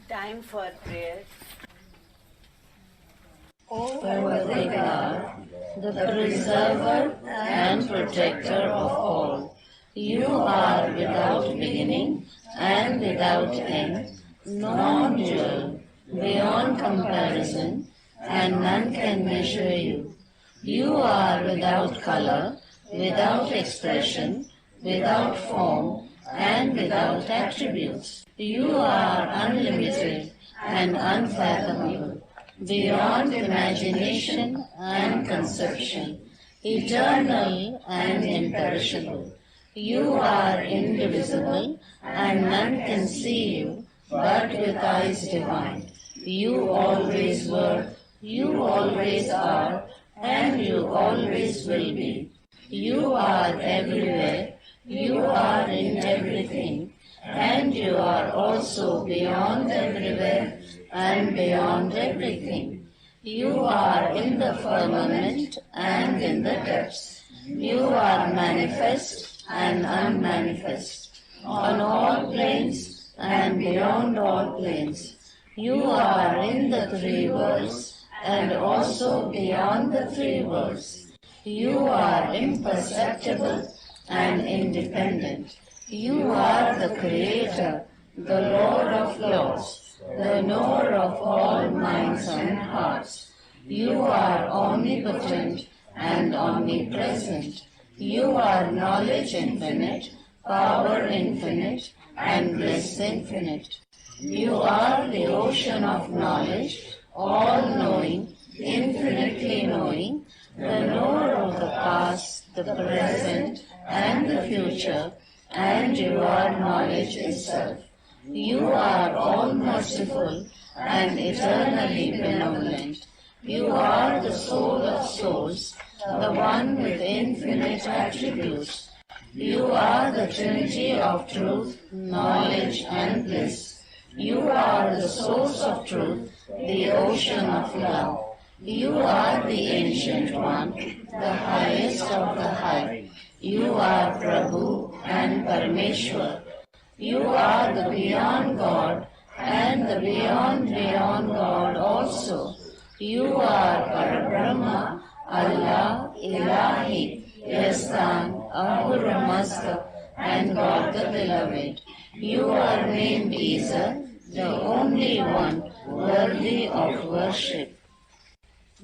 Time for prayer. Almighty God, the preserver and protector of all, you are without beginning and without end, non-dual, beyond comparison, and none can measure you. You are without color, without expression, without form, and without attributes. You are unlimited and unfathomable, beyond imagination and conception, eternal and imperishable. You are indivisible, and none can see you but with eyes divine. You always were, you always are, and you always will be. You are everywhere, you are in everything, and you are also beyond everywhere and beyond everything. You are in the firmament and in the depths. You are manifest and unmanifest, on all planes and beyond all planes. You are in the three worlds and also beyond the three worlds. You are imperceptible and independent. You are the Creator, the Lord of Lords, the knower of all minds and hearts. You are omnipotent and omnipresent. You are knowledge infinite, power infinite, and bliss infinite. You are the ocean of knowledge, all-knowing, infinitely knowing, the knower of the past, the present, and the future, and you are knowledge itself. You are all-merciful and eternally benevolent. You are the soul of souls, the one with infinite attributes. You are the Trinity of truth, knowledge, and bliss. You are the source of truth, the ocean of love. You are the Ancient One, the highest of the high. You are Prabhu and Parameshwar. You are the beyond God and the beyond God also. You are Parabrahma, Allah, Ilahi, Yastan, Ahura Mazda, and God the Beloved. You are named Isa, the only one worthy of worship.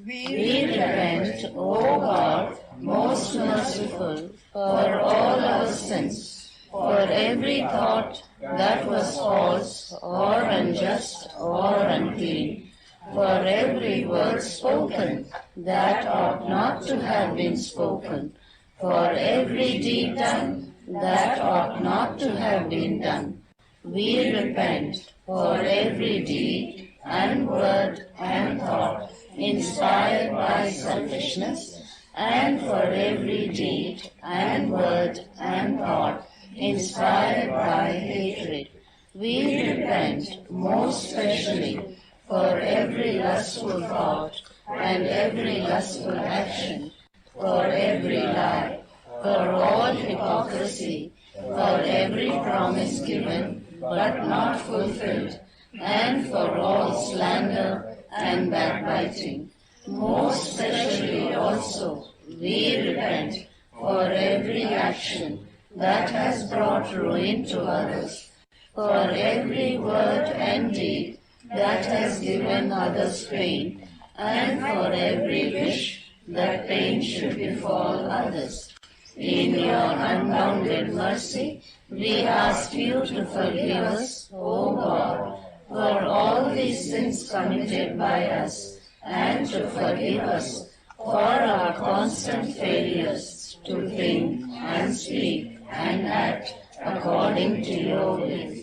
We repent, O God, most merciful, for all our sins, for every thought that was false or unjust or unclean, for every word spoken that ought not to have been spoken, for every deed done that ought not to have been done. We repent for every deed and word and thought inspired by selfishness, and for every deed and word and thought inspired by hatred. We repent most especially for every lustful thought and every lustful action, for every lie, for all hypocrisy, for every promise given but not fulfilled, and for all slander and backbiting. Most especially also we repent for every action that has brought ruin to others, for every word and deed that has given others pain, and for every wish that pain should befall others. In your unbounded mercy, We ask you to forgive us, O God, for all the sins committed by us, and to forgive us for our constant failures to think and speak and act according to your will.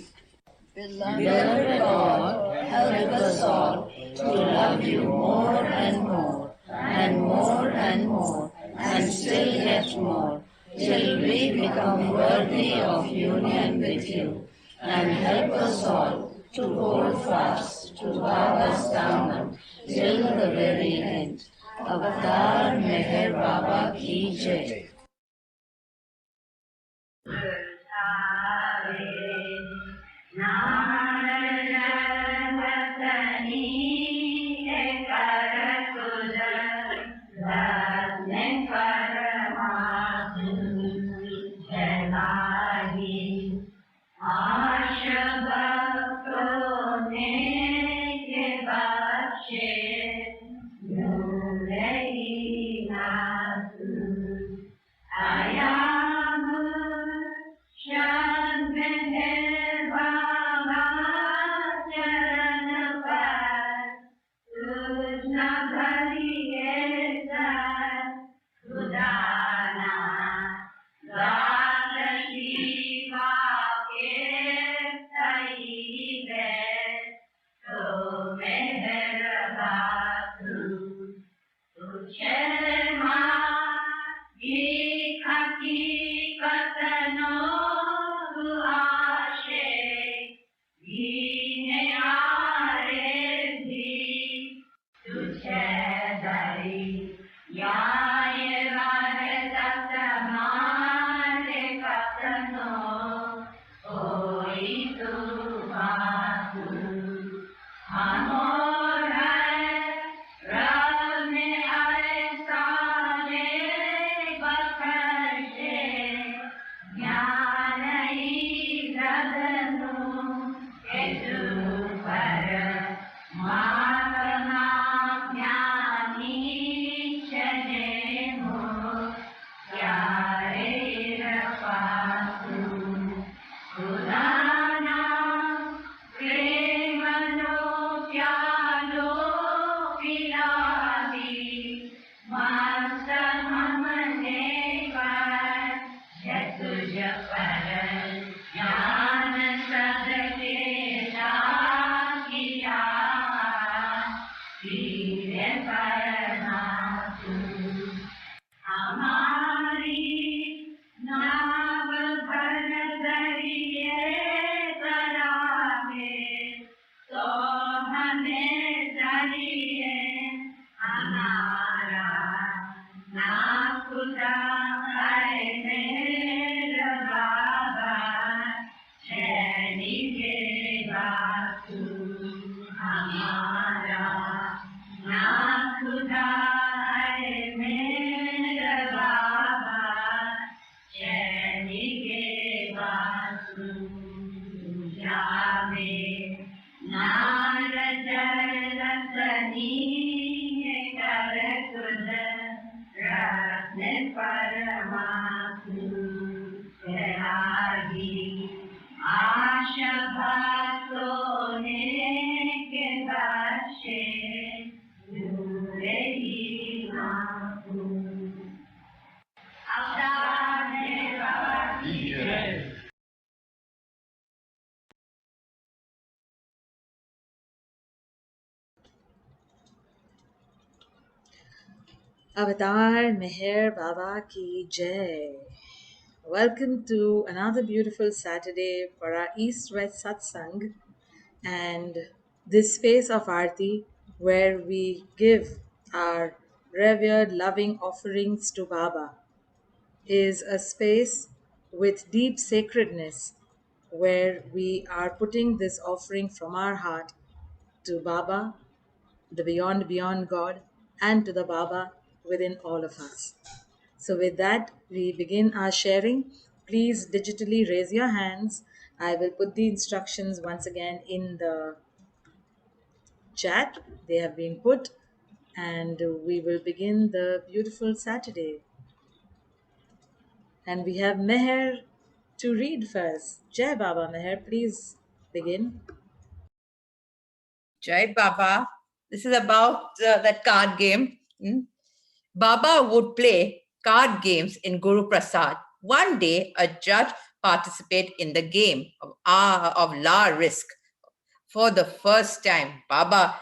Beloved God, help us all to love you more and more, and more and more, and still yet more, till we become worthy of union with you, and help us all to hold fast to Baba's Dhamma till the very end. Avatar Meher Baba Ki Jai. Avatar Meher Baba Ki Jai. Welcome to another beautiful Saturday for our EastWest Satsang and this space of Arti where we give our revered loving offerings to Baba is a space with deep sacredness where we are putting this offering from our heart to Baba, the beyond God, and to the Baba within all of us. So, with that, we begin our sharing. Please digitally raise your hands. I will put the instructions once again in the chat. They have been put, and we will begin the beautiful Saturday. And we have Meher to read first. Jai Baba Meher, please begin. Jai Baba. This is about that card game. Baba would play card games in Guru Prasad. One day, a judge participated in the game of La Risk. For the first time, Baba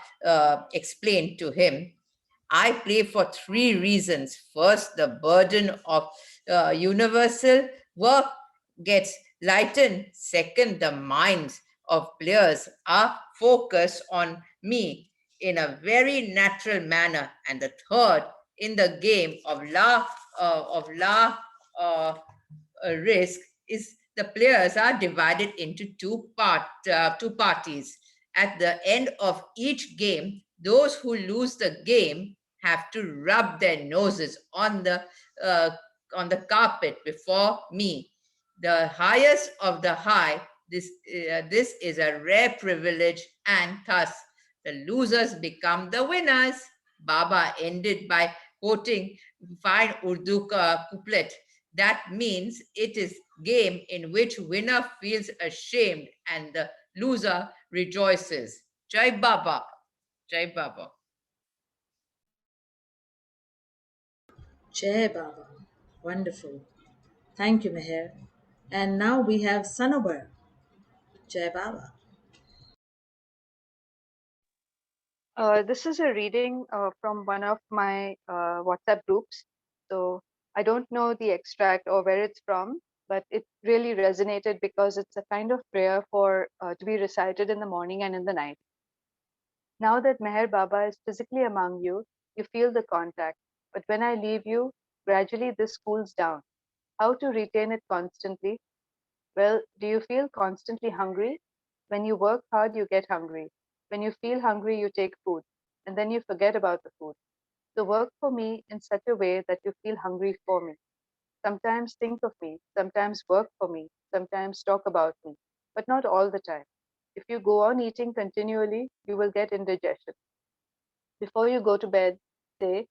explained to him, I play for three reasons. First, the burden of universal work gets lightened. Second, the minds of players are focused on me in a very natural manner. And the third, in the game of La Risk is the players are divided into two parties. At the end of each game, those who lose the game have to rub their noses uh, on the carpet before me. The highest of the high. This is a rare privilege, and thus the losers become the winners. Baba ended by quoting fine Urdu couplet. That means it is game in which winner feels ashamed and the loser rejoices. Jai Baba. Jai Baba. Jai Baba. Wonderful. Thank you, Meher. And now we have Sanobar. Jai Baba. This is a reading from one of my WhatsApp groups. So I don't know the extract or where it's from, but it really resonated because it's a kind of prayer for to be recited in the morning and in the night. Now that Meher Baba is physically among you, you feel the contact. But when I leave you, gradually this cools down. How to retain it constantly? Well, do you feel constantly hungry? When you work hard, you get hungry. When you feel hungry, you take food, and then you forget about the food. So work for me in such a way that you feel hungry for me. Sometimes think of me, sometimes work for me, sometimes talk about me, but not all the time. If you go on eating continually, you will get indigestion. Before you go to bed, say,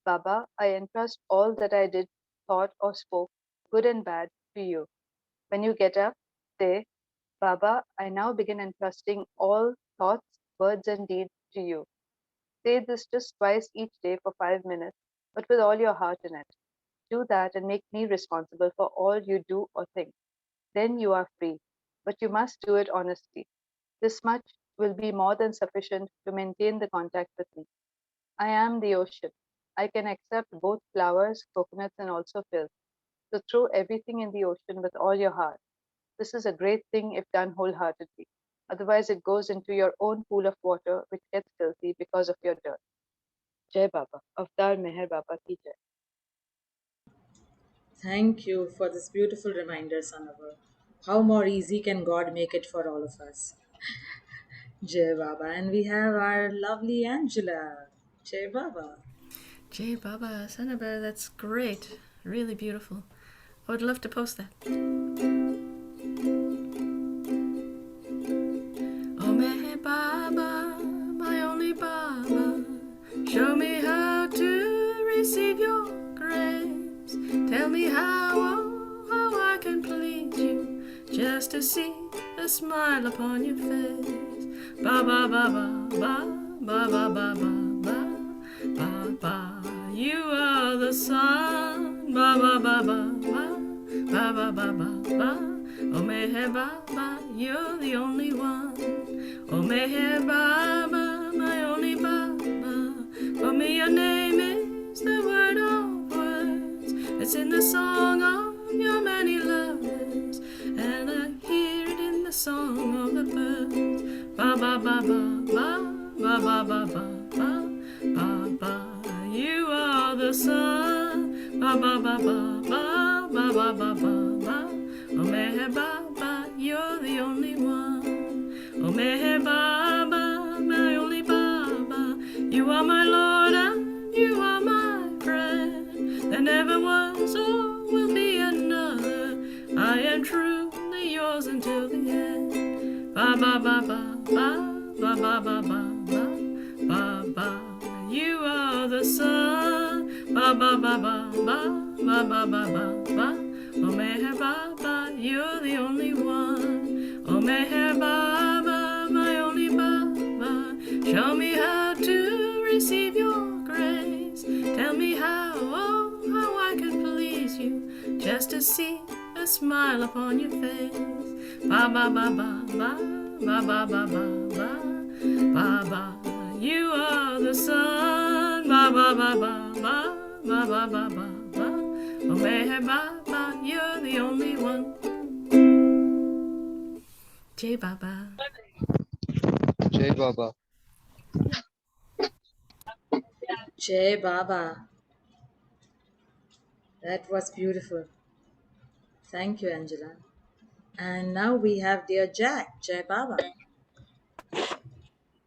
Baba, I entrust all that I did, thought, or spoke, good and bad, to you. When you get up, say, Baba, I now begin entrusting all thoughts, words, and deeds to you. Say this just twice each day for 5 minutes, but with all your heart in it. Do that and make me responsible for all you do or think. Then you are free, but you must do it honestly. This much will be more than sufficient to maintain the contact with me. I am the ocean. I can accept both flowers, coconuts, and also filth. So throw everything in the ocean with all your heart. This is a great thing if done wholeheartedly. Otherwise, it goes into your own pool of water, which gets filthy because of your dirt. Jai Baba. Avtar Meher Baba ki Jai. Thank you for this beautiful reminder, Sanobar. How more easy can God make it for all of us? Jai Baba. And we have our lovely Angela. Jai Baba. Jay Baba, Sanabar, that's great. Really beautiful. I would love to post that. Oh, Meher Baba, my only Baba, show me how to receive your grace. Tell me how I can please you, just to see a smile upon your face. Baba, Baba, Baba, Baba, Baba, Baba, you are the sun. Baba, Baba, Baba, Baba, Baba. Oh, Meher Baba, you're the only one. Oh, Meher Baba, my only Baba. For me, your name is the word of words. It's in the song of your many lovers, and I hear it in the song of the birds. Baba, Baba, Baba, Baba, Baba, Baba, you are the sun. Baba, Baba, Baba, Baba, Baba. Oh, Meher Baba, you're the only one. Oh, Meher Baba, my only Baba. You are my Lord and you are my friend. There never was or will be another. I am truly yours until the end. Baba, Baba, Baba, Baba, Baba, Baba. You are the sun. Baba, Baba, Baba, Baba, Baba, Baba. Oh Meher Baba, you're the only one. Oh Meher Baba, my only Baba, show me how to receive your grace. Tell me how, oh, how I can please you, just to see a smile upon your face. Ba ba ba ba ba ba ba ba ba ba ba ba. You are the sun. Ba ba ba ba ba ba ba ba ba ba. Oh Meher Baba, you're the only one. Jai Baba. Jai Baba. Jai Baba. That was beautiful. Thank you, Angela. And now we have dear Jack. Jai Baba.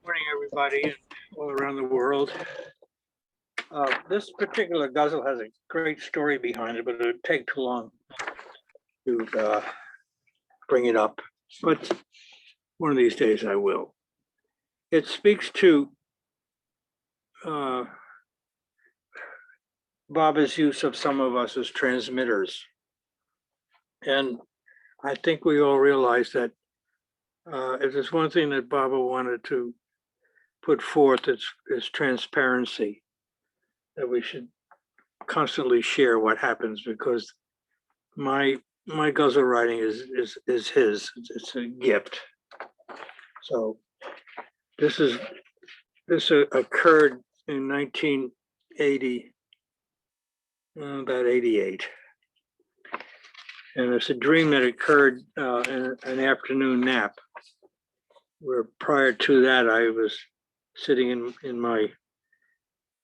Morning, everybody, and all around the world. This particular ghazal has a great story behind it, but it would take too long to bring it up. But one of these days I will. It speaks to Baba's use of some of us as transmitters. And I think we all realize that if there's one thing that Baba wanted to put forth, it's transparency, that we should constantly share what happens, because my ghazal writing is his. It's a gift. So this occurred in 1980, about 88, and it's a dream that occurred in an afternoon nap, where prior to that I was sitting in my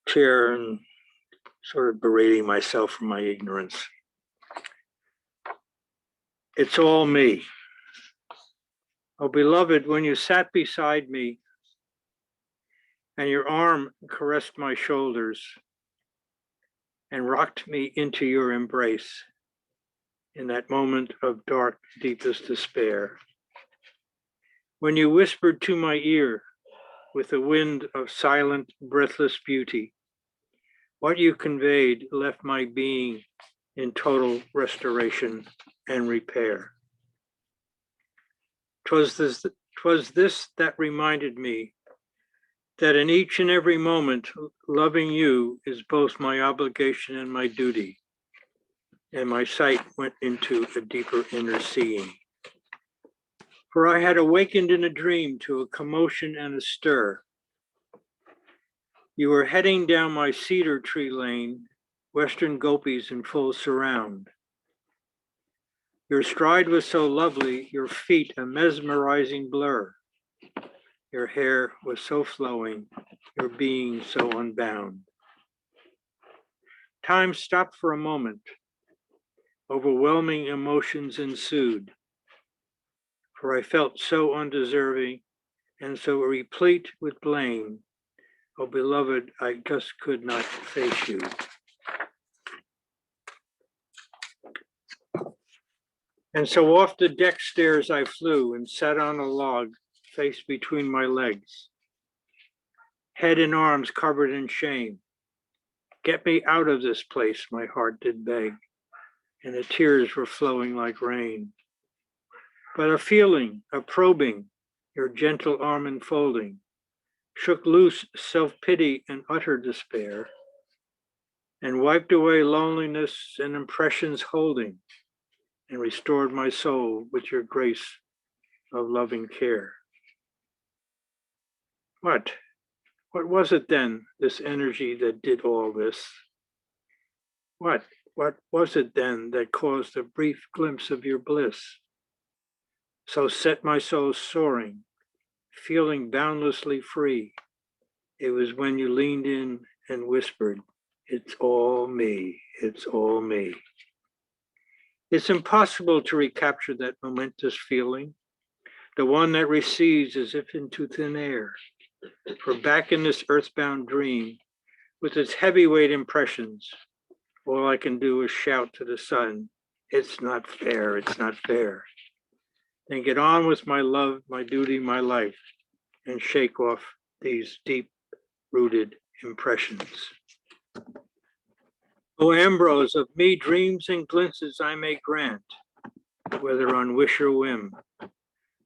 chair and sort of berating myself for my ignorance. It's all me. Oh, beloved, when you sat beside me and your arm caressed my shoulders and rocked me into your embrace in that moment of dark, deepest despair, when you whispered to my ear with a wind of silent, breathless beauty, what you conveyed left my being in total restoration and repair. 'Twas this that reminded me that in each and every moment, loving you is both my obligation and my duty. And my sight went into a deeper inner seeing. For I had awakened in a dream to a commotion and a stir. You were heading down my cedar tree lane, Western gopis in full surround. Your stride was so lovely, your feet a mesmerizing blur. Your hair was so flowing, your being so unbound. Time stopped for a moment. Overwhelming emotions ensued, for I felt so undeserving and so replete with blame. Oh, beloved, I just could not face you. And so off the deck stairs I flew and sat on a log, face between my legs, head and arms covered in shame. Get me out of this place, my heart did beg, and the tears were flowing like rain. But a feeling, a probing, your gentle arm enfolding, shook loose self-pity and utter despair, and wiped away loneliness and impressions holding, and restored my soul with your grace of loving care. What was it then, this energy that did all this? What was it then that caused a brief glimpse of your bliss? So set my soul soaring, feeling boundlessly free. It was when you leaned in and whispered, it's all me, it's all me. It's impossible to recapture that momentous feeling, the one that recedes as if into thin air. For back in this earthbound dream, with its heavyweight impressions, all I can do is shout to the sun, it's not fair, it's not fair. Then get on with my love, my duty, my life, and shake off these deep-rooted impressions. O Ambrose, of me dreams and glimpses I may grant, whether on wish or whim,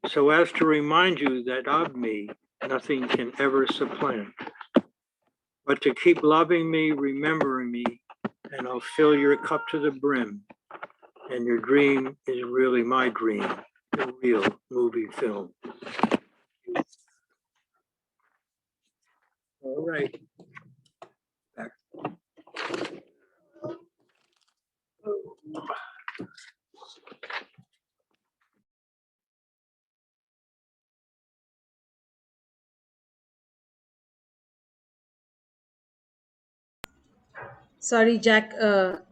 so as to remind you that of me nothing can ever supplant. But to keep loving me, remembering me, and I'll fill your cup to the brim. And your dream is really my dream, the real movie film. All right. Back. Sorry, Jack,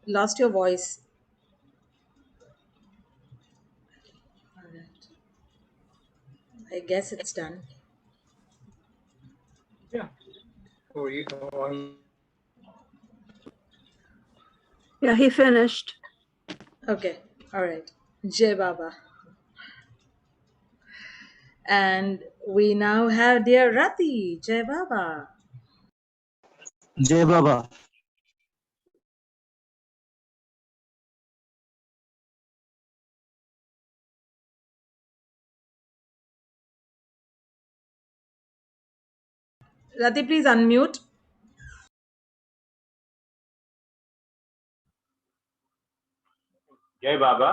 lost your voice. Alright. I guess it's done. Yeah. Or you go on. Yeah, he finished. Okay, all right. Jai Baba. And we now have dear Rati. Jai Baba. Jai Baba. Rati, please unmute. जय बाबा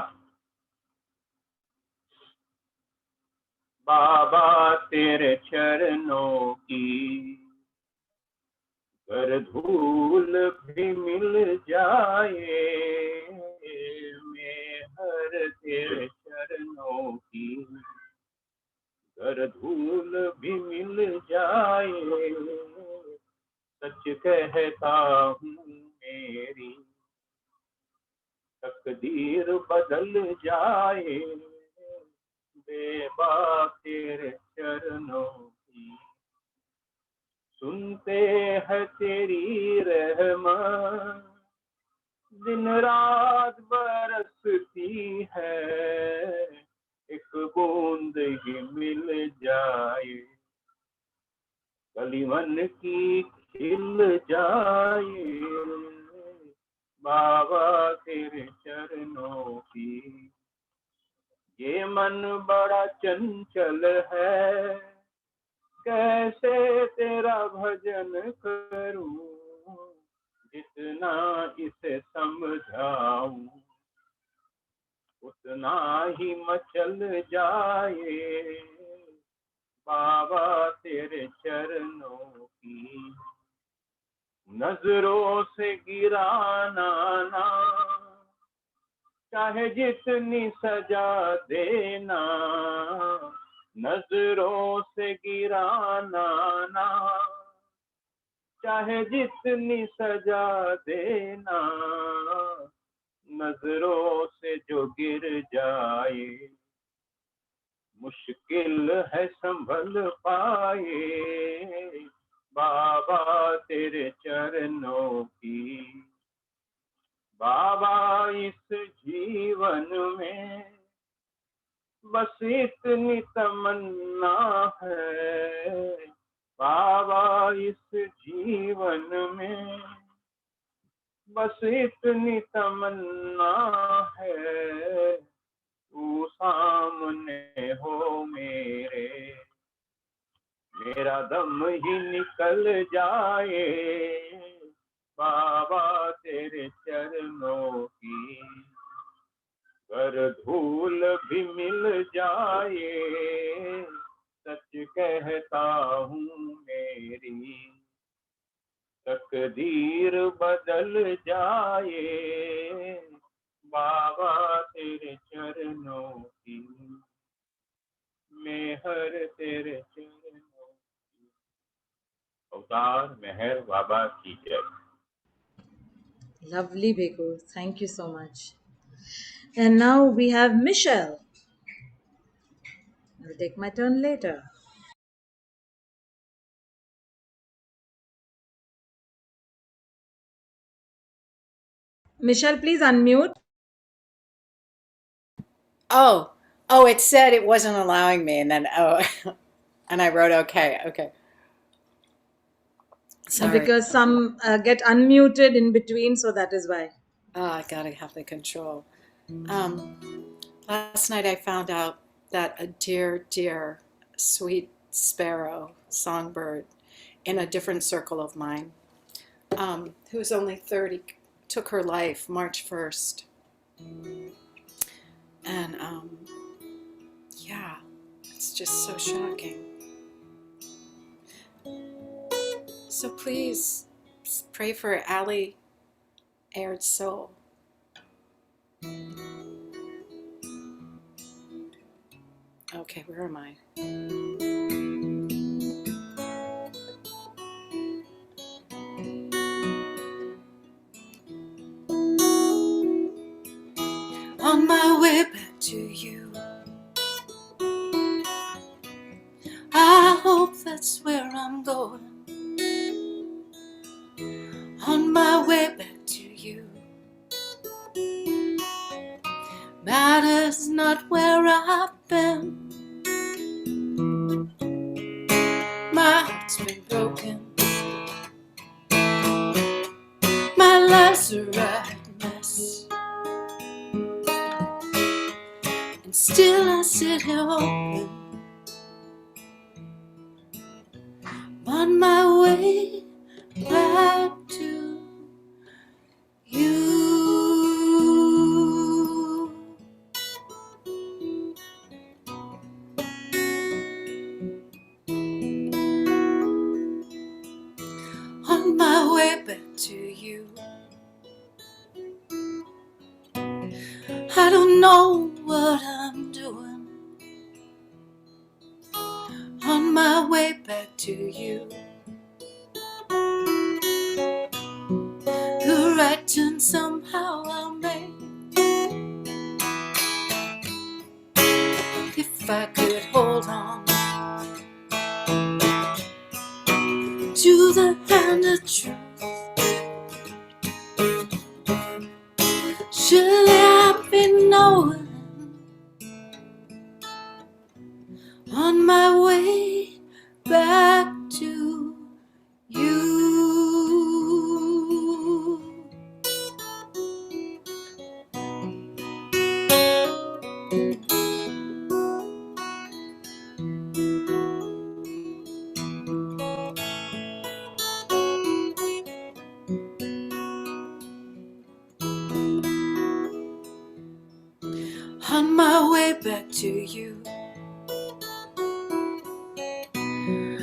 बाबा तेरे चरणों की अगर धूल भी मिल जाए मैं हर तेरे चरणों की अगर धूल भी मिल जाए सच कहता हूँ मेरी तकदीर बदल जाए बेबा तेरे चरणों की सुनते हैं तेरी रहमत दिन रात बरसती है एक बूंद ही मिल जाए कलीमन की खिल जाए बाबा तेरे चरणों की ये मन बड़ा चंचल है कैसे तेरा भजन करूं जितना इसे समझाऊं उतना ही मचल जाए बाबा तेरे चरणों की नजरों से गिराना ना चाहे जितनी सजा देना नजरों से गिराना ना चाहे जितनी सजा देना नजरों से जो गिर जाए मुश्किल है संभल पाए बाबा तेरे चरणों की बाबा इस जीवन में बस इतनी तमन्ना है बाबा इस जीवन में बस इतनी तमन्ना है तू सामने हो मेरा दम ही निकल जाए बाबा तेरे चरणों की कर धूल भी मिल जाए सच कहता हूँ मेरी तकदीर बदल जाए बाबा तेरे चरणों की मेहर तेरे चरणों की अवतार मेहर बाबा की जय Lovely, Bhikkhu. Thank you so much. And now we have Michelle. I'll take my turn later. Michelle, please unmute. Oh, it said it wasn't allowing me, and then and I wrote okay. Sorry. Because some get unmuted in between, so that is why. I gotta have the control. Last night I found out that a dear, dear, sweet sparrow, songbird, in a different circle of mine, who was only 30, took her life March 1st. And yeah, it's just so shocking. So please pray for Ali Aird's soul. Okay, where am I? On my way back to you, I hope that's where I'm going. On my way back to you, matters not where I've been. My heart's been broken, my life's a right mess, and still I sit here hoping. On my way back to you. On my way back to you. I don't know what I'm doing. On my way back to you. The right turn somehow I'll make. If I could hold on to the hand of truth, surely I've been knowing. On my way back to you. On my way back to you.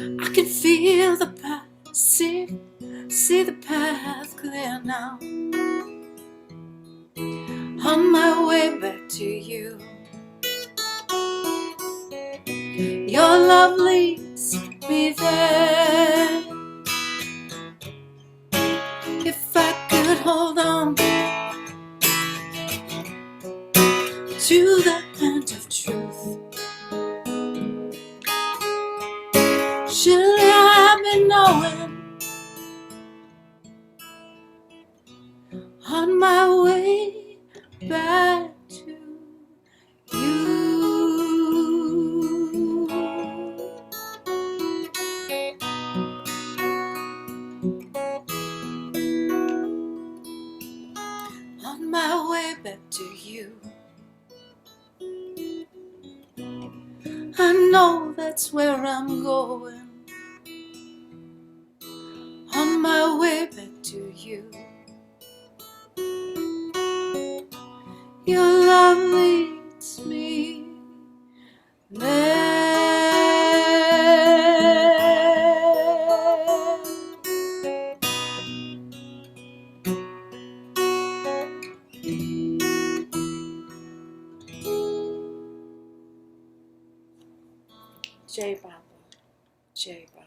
I can feel the path, see the path clear now. On my way back to you. Your love leads me there. If I could hold on to the hand of truth, surely I've been knowing. On my way back to you. On my way back to you. I know that's where I'm going. On my way back to you. Your love leads me there. Jai Baba, Jai Baba.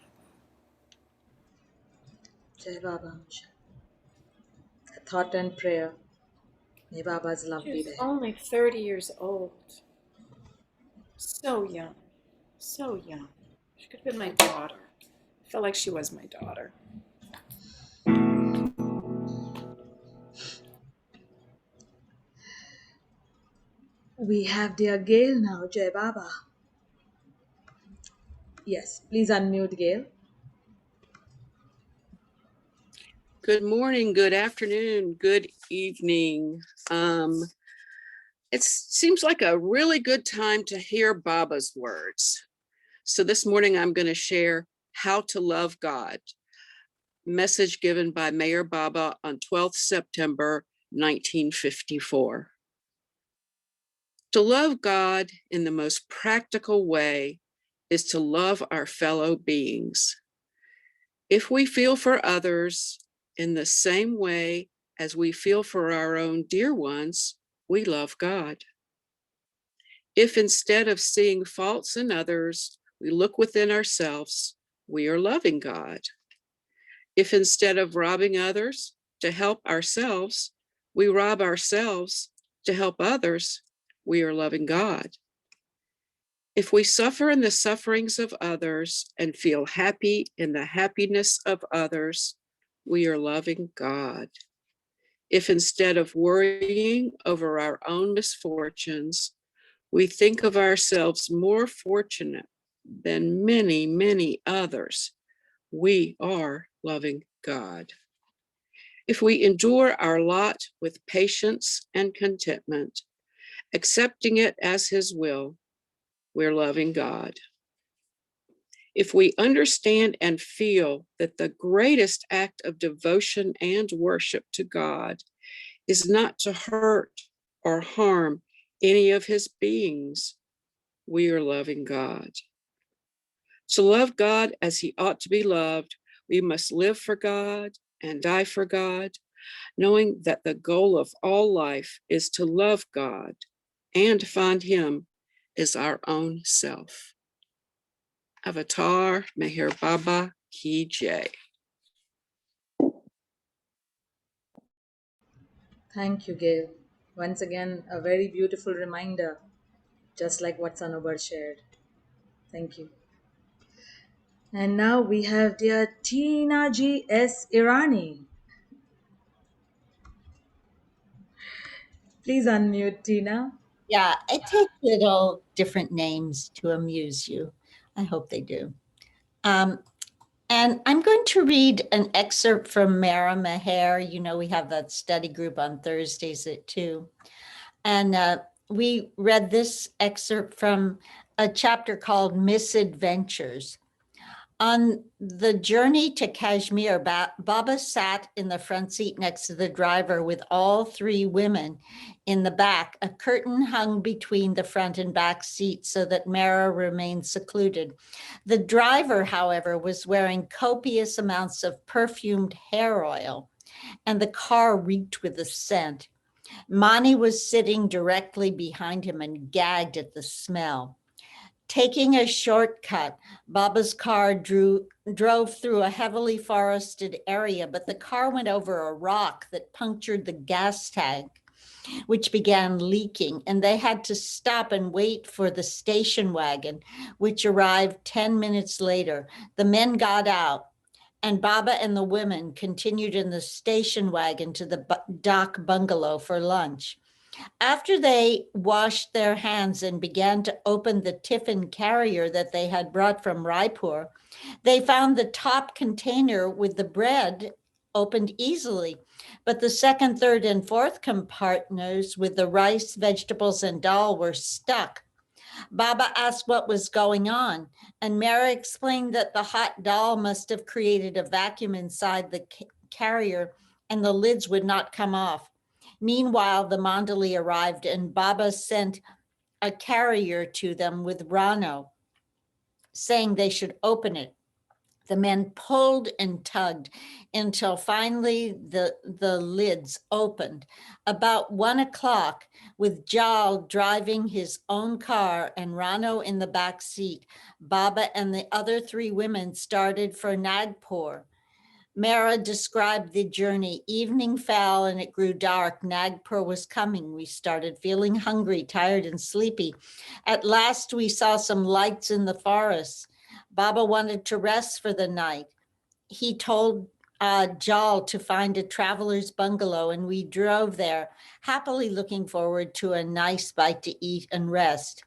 Jai Baba. A thought and prayer. May Baba's love She be was there. only 30 years old. So young, so young. She could have been my daughter. I felt like she was my daughter. We have dear Gail now, Jai Baba. Yes, please unmute Gail. Good morning, good afternoon, good evening. It seems like a really good time to hear Baba's words. So this morning I'm going to share How to Love God, message given by Meher Baba on 12th September 1954. To love God in the most practical way is to love our fellow beings. If we feel for others in the same way as we feel for our own dear ones, we love God. If instead of seeing faults in others, we look within ourselves, we are loving God. If instead of robbing others to help ourselves, we rob ourselves to help others, we are loving God. If we suffer in the sufferings of others and feel happy in the happiness of others, we are loving God. If instead of worrying over our own misfortunes, we think of ourselves more fortunate than many, many others, we are loving God. If we endure our lot with patience and contentment, accepting it as His will, we're loving God. If we understand and feel that the greatest act of devotion and worship to God is not to hurt or harm any of His beings, we are loving God. To love God as He ought to be loved, we must live for God and die for God, knowing that the goal of all life is to love God and find Him as our own self. Avatar Meher Baba Ki Jai. Thank you, Gail. Once again, a very beautiful reminder, just like what Sanobar shared. Thank you. And now we have dear Tina G. S. Irani. Please unmute, Tina. Yeah, I take little different names to amuse you. I hope they do. And I'm going to read an excerpt from Mara Meher. You know, we have that study group on Thursdays at 2. And we read this excerpt from a chapter called Misadventures. On the journey to Kashmir, Baba sat in the front seat next to the driver with all 3 women in the back. A curtain hung between the front and back seats so that Mara remained secluded. The driver, however, was wearing copious amounts of perfumed hair oil, and the car reeked with the scent. Mani was sitting directly behind him and gagged at the smell. Taking a shortcut, Baba's car drove through a heavily forested area, but the car went over a rock that punctured the gas tank, which began leaking, and they had to stop and wait for the station wagon, which arrived 10 minutes later. The men got out, and Baba and the women continued in the station wagon to the dock bungalow for lunch. After they washed their hands and began to open the tiffin carrier that they had brought from Raipur, they found the top container with the bread opened easily, but the second, third, and fourth compartments with the rice, vegetables, and dal were stuck. Baba asked what was going on, and Mara explained that the hot dal must have created a vacuum inside the carrier and the lids would not come off. Meanwhile, the mandali arrived and Baba sent a carrier to them with Rano, saying they should open it. The men pulled and tugged until finally the lids opened. About 1 o'clock, with Jal driving his own car and Rano in the back seat, Baba and the other 3 women started for Nagpur. Mara described the journey. Evening fell and it grew dark. Nagpur was coming. We started feeling hungry, tired, and sleepy. At last, we saw some lights in the forest. Baba wanted to rest for the night. He told Jal to find a traveler's bungalow, and we drove there, happily looking forward to a nice bite to eat and rest.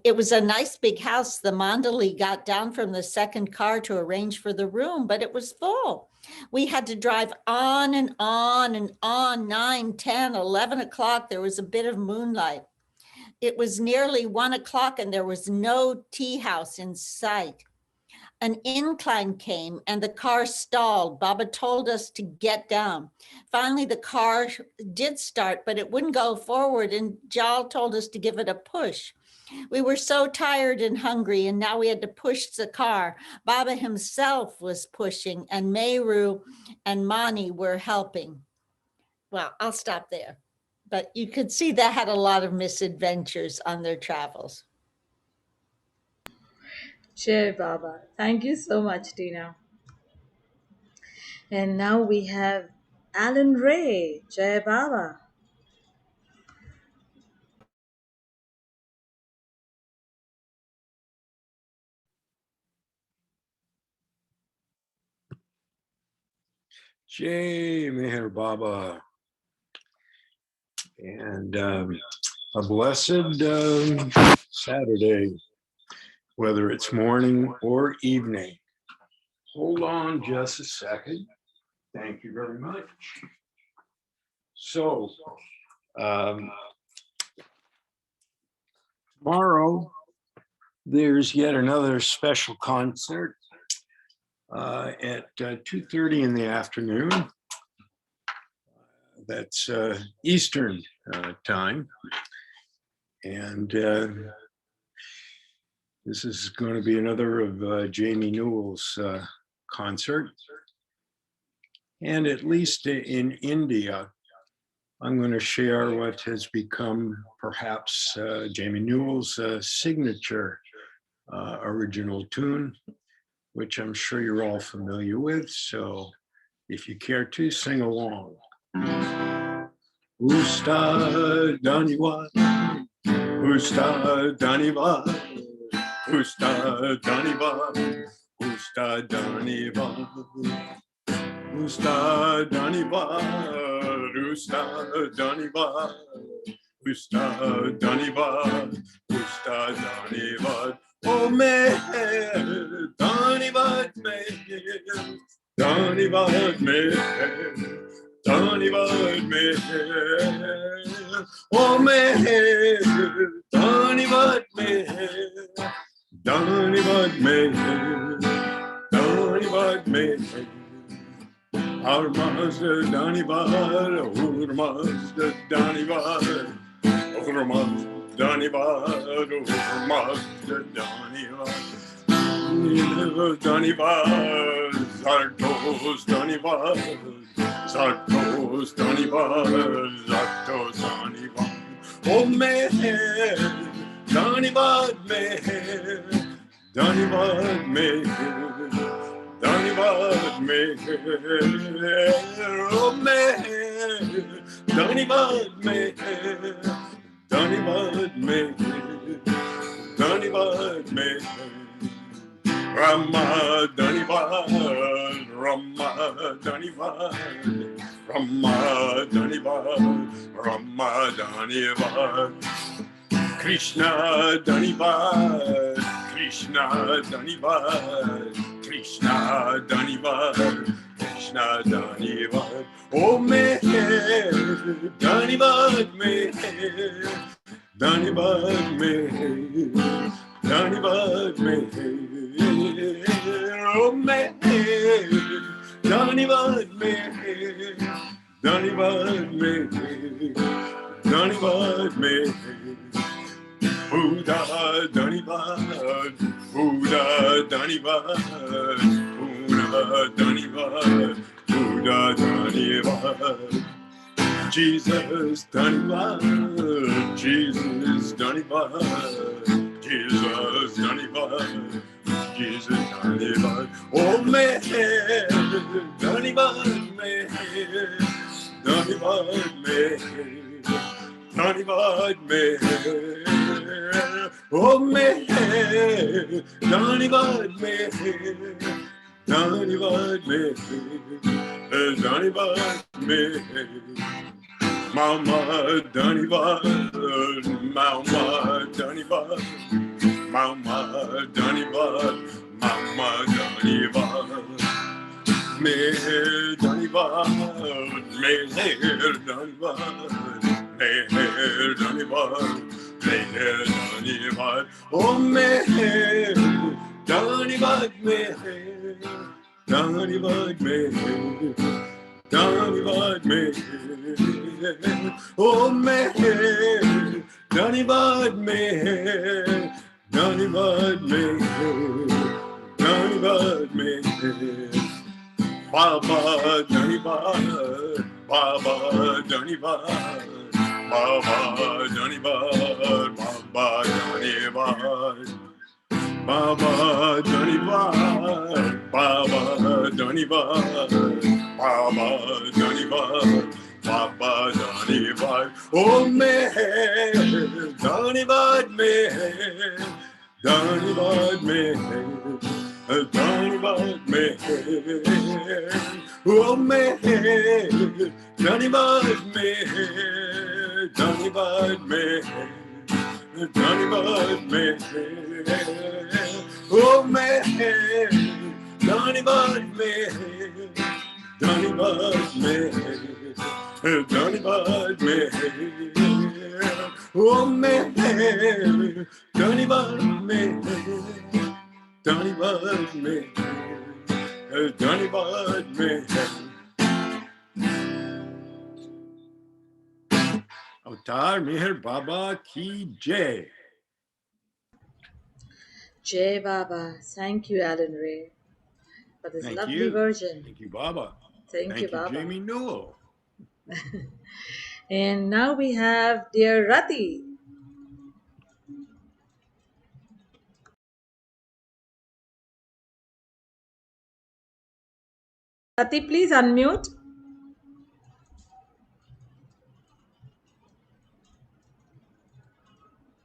It was a nice big house. The Mandali got down from the second car to arrange for the room, but it was full. We had to drive on and on and on, 9, 10, 11 o'clock. There was a bit of moonlight. It was nearly 1 o'clock and there was no tea house in sight. An incline came and the car stalled. Baba told us to get down. Finally, the car did start, but it wouldn't go forward, and Jal told us to give it a push. We were so tired and hungry, and now we had to push the car. Baba himself was pushing, and Meru and Mani were helping. Well, I'll stop there. But you could see that had a lot of misadventures on their travels. Jai Baba. Thank you so much, Tina. And now we have Alan Ray. Jai Baba. Jai Meher Baba. And a blessed Saturday, whether it's morning or evening. Hold on just a second. Thank you very much. So, tomorrow, there's yet another special concert at 2:30 in the afternoon. That's Eastern time. And this is going to be another of Jamie Newell's concert. And at least in India, I'm going to share what has become perhaps Jamie Newell's signature original tune, which I'm sure you're all familiar with. So if you care to, sing along. Usta Daniwa, Usta Daniwa, Usta Daniwa, Usta Daniwa, Usta Daniwa, Usta Daniwa, Usta Daniwa, Usta Daniwa. Oh Meher, Daniwa Meher, Daniwa Meher. Dhunibad Meher, oh Meher, Dhunibad Meher, Dhunibad Meher, Dhunibad Meher. Our Master Dhunibad, Our Master Dhunibad, Our Master Dhunibad, Our Master Dhunibad. Dhunibad, Sartos Dhunibad, Sartos Dhunibad, Sartos Dhunibad. Oh Meher, Dhunibad Meher, Dhunibad Meher, Dhunibad Meher. Oh Meher, Dhunibad Meher, Dhunibad Meher, Dhunibad Meher. Rama Dhunibad, Rama Dhunibad, Rama Dhunibad, Rama Dhunibad. Krishna Dhunibad, Krishna Dhunibad, Krishna Dhunibad, Krishna Dhunibad. Oh Meher, Dhunibad Meher, Dhunibad Meher, Dhunibad Meher. Oh Meher, Dhunibad Meher, Dhunibad Meher, Dhunibad Meher. Buddha Dhunibad, Buddha Dhunibad, Buddha Dhunibad, Buddha Dhunibad. Jesus Dhunibad, Jesus Dhunibad, Jesus Dhunibad, Jesus Dhunibad. Oh Meher, Dhunibad Meher, Dhunibad Meher, Dhunibad Meher. Oh Meher, Dhunibad Meher, Dhunibad Meher, Dhunibad Meher. Mama Duniva, Mama Duniva, Mama Duniva, Mama Duniva. Meher Duniva, Meher Duniva, Meher Duniva, Meher Duniva. Oh Meher Duniva, Meher Duniva, Meher. Dunivad Meher, oh Meher, Dunivad Meher, Dunivad Meher, Dunivad Meher, Baba Dunivad, Baba Dunivad, Baba Dunivad, Baba Dunivad. Baba Dunivad, Baba Dunivad, Baba Dunivad, Baba Dunivad. Oh Meher, Dunivad Meher, Dunivad Meher, Dunivad Meher. Oh Meher, Dunivad Meher, Dunivad Meher. Dunivad Meher, oh Meher, Dunivad Meher, Dunivad Meher, Dunivad Meher, oh Meher, Dunivad Meher, Dunivad Meher, Dunivad Meher. Avatar Meher Baba Ki Jai. Jai Baba. Thank you, Alan Ray, for this Thank lovely you. version. Thank you, Baba. Thank you, Baba. Jamie Newell. And now we have dear Rati. Rati, please unmute.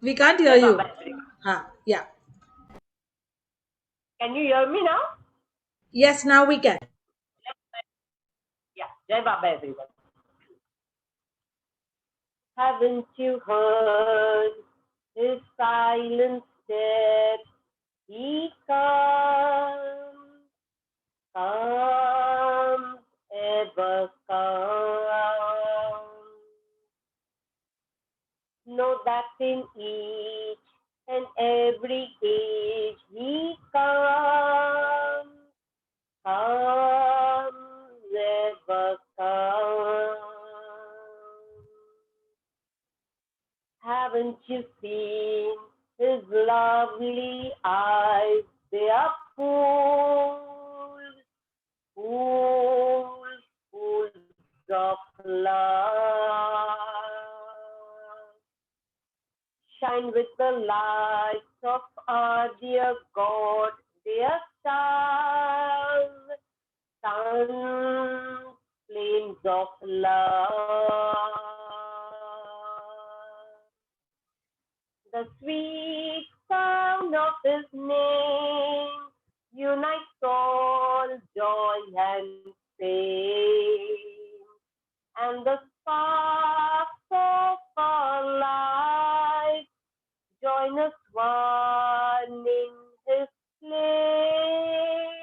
We can't hear you. Yeah. Can you hear me now? Yes, now we can. Yeah. Jai Baba, everyone. Haven't you heard his silent step? He comes, comes, ever comes. Know that in each and every age he comes, comes, ever comes. Haven't you seen his lovely eyes? They are full, full, full of love. Shine with the light of our dear God, dear stars, sun, flames of love. The sweet sound of his name unites all joy and pain, and the sparks of our life join us one in his flame.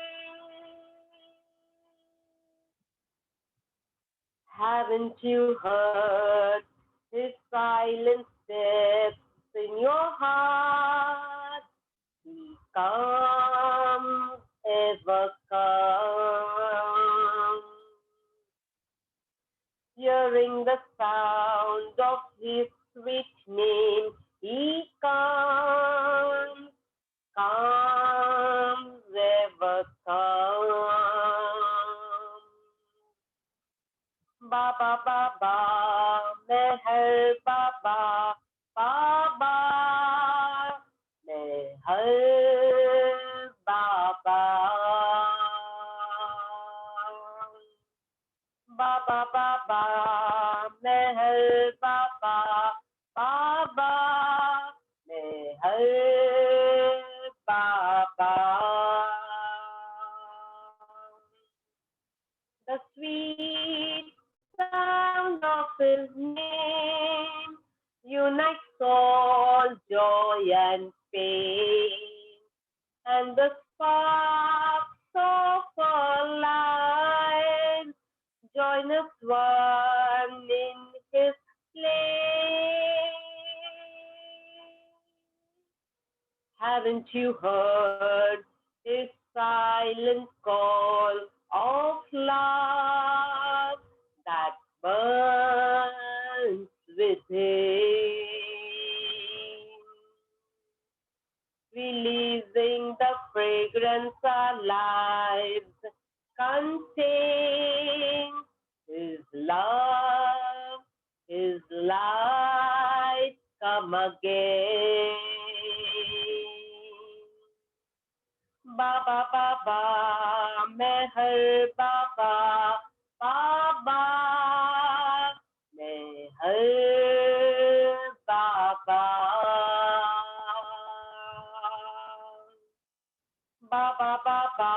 Haven't you heard his silent steps in your heart? He comes, ever comes. Hearing the sound of his sweet name, he comes, comes, ever comes. Baba, Baba, Meher Baba, Baba, Meher Baba. Baba, Baba, Meher Baba, Baba, Meher Baba. The sweet sound of his name soul joy and pain, and the sparks of our lives join us one in His flame. Haven't you heard His silent call of love that burns within, releasing the fragrance our lives contain? His love, His light, come again. Baba, Baba, Meher Baba, Baba, Meher Baba. Baba, Baba,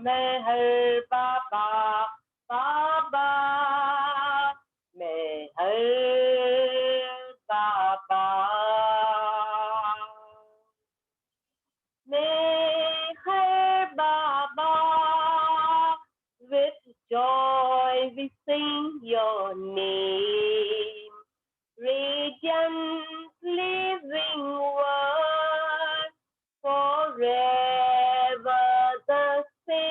Meher Baba, Baba, Meher Baba. Meher Baba, with joy we sing your name, radiant living word, forever the same.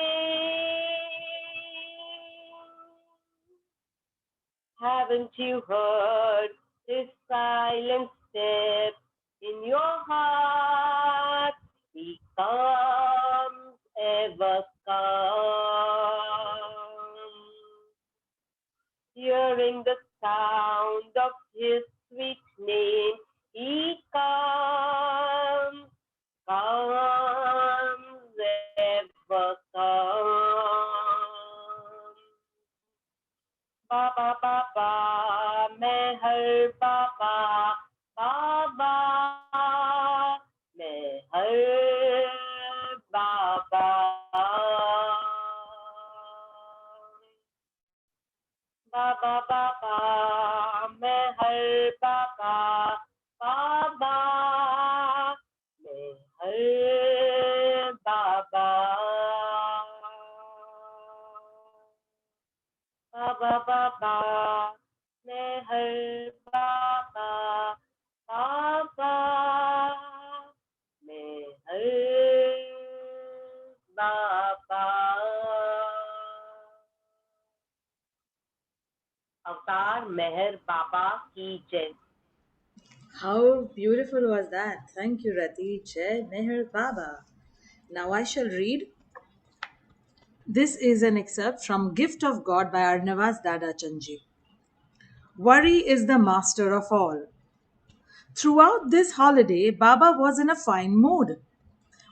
Haven't you heard His silent step in your heart? He comes, ever comes. Hearing the sound of His sweet name, He comes, comes, ever comes. Baba, Baba, Meher Baba, Baba, Meher Baba. Baba, Baba, Meher Baba, Baba, Meher Baba. Baba, Baba, Meher Baba, Baba, Meher Baba. अवतार मेहर बाबा की जय. How beautiful was that? Thank you, Rati. Jai Meher Baba. Now I shall read. This is an excerpt from Gift of God by Arnavas Dada Chanji. Worry is the master of all. Throughout this holiday, Baba was in a fine mood.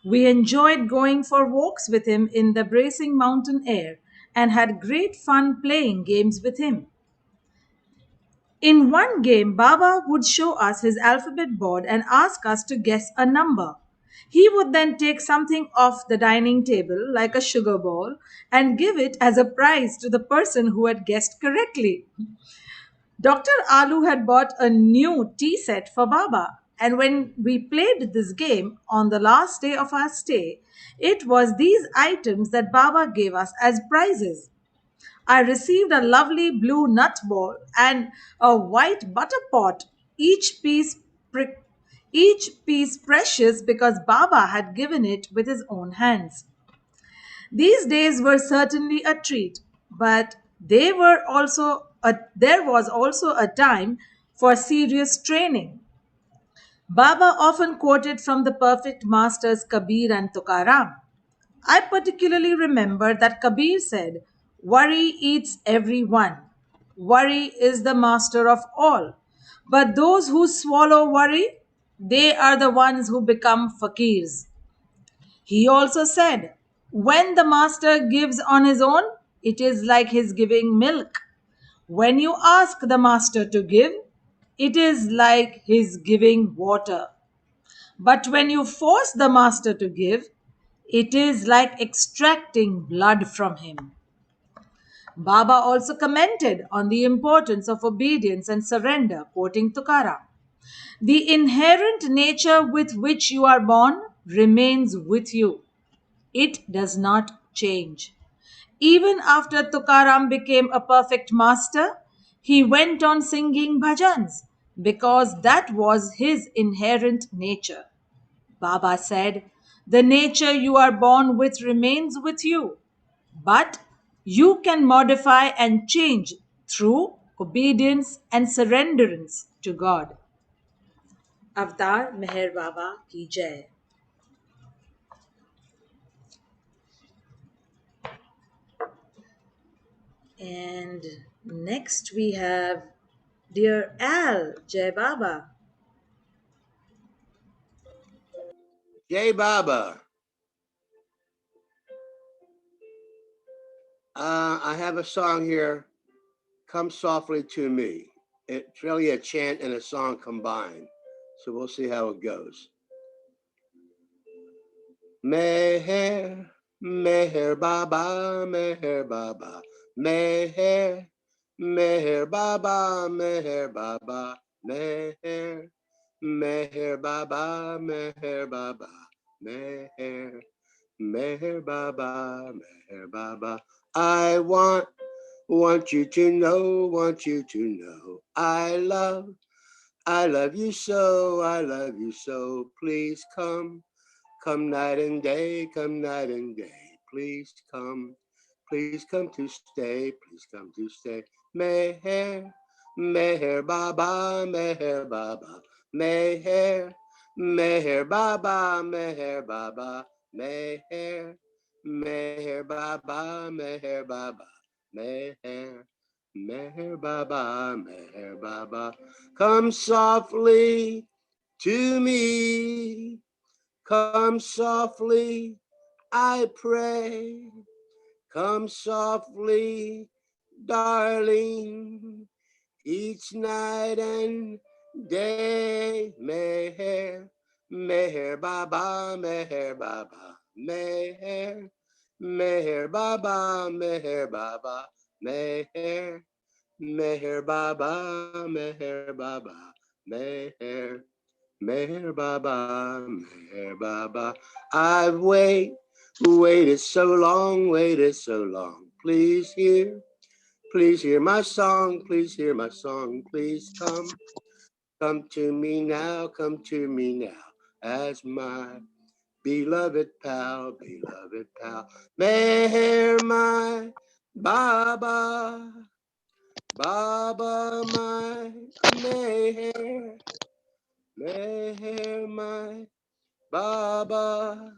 We enjoyed going for walks with him in the bracing mountain air and had great fun playing games with him. In one game, Baba would show us his alphabet board and ask us to guess a number. He would then take something off the dining table, like a sugar ball, and give it as a prize to the person who had guessed correctly. Dr. Alu had bought a new tea set for Baba, and when we played this game on the last day of our stay, it was these items that Baba gave us as prizes. I received a lovely blue nut ball and a white butter pot, each piece precious because Baba had given it with his own hands. These days were certainly a treat, but there was also a time for serious training. Baba often quoted from the perfect masters Kabir and Tukaram. I particularly remember that Kabir said, "Worry eats everyone. Worry is the master of all. But those who swallow worry, they are the ones who become fakirs." He also said, "When the master gives on his own, it is like his giving milk. When you ask the master to give, it is like his giving water. But when you force the master to give, it is like extracting blood from him." Baba also commented on the importance of obedience and surrender, quoting Tukaram. The inherent nature with which you are born remains with you. It does not change. Even after Tukaram became a perfect master, he went on singing bhajans because that was his inherent nature. Baba said, "The nature you are born with remains with you, but you can modify and change through obedience and surrenderance to God." Avatar Meher Baba ki jai. And next we have dear Al Jai Baba. Jai Baba. I have a song here, Come Softly to Me. It's really a chant and a song combined. So we'll see how it goes. Meher, Meher Baba, Meher Baba, Meher, Meher Baba, Meher Baba, Meher, Meher Baba, Meher Baba, Meher, Meher Baba, Meher Baba. I want you to know, I love you so, I love you so. Please come night and day, come night and day. Please come to stay, please come to stay. Meher, Meher Baba, Meher Baba, Meher, Meher Baba, Meher Baba, Meher, Meher Baba, Meher Baba, Meher, Meher Baba, Meher Baba. Come softly to me. Come softly, I pray. Come softly, darling, each night and day. Meher, Meher Baba, Meher Baba, Meher, Meher Baba, Meher Baba, Meher, Meher Baba, Meher Baba, Meher. Meher Baba, Meher Baba. I've waited so long. Please hear my song, please hear my song. Please come to me now, as my beloved pal. Meher my Baba, Baba my Meher, Meher my Baba,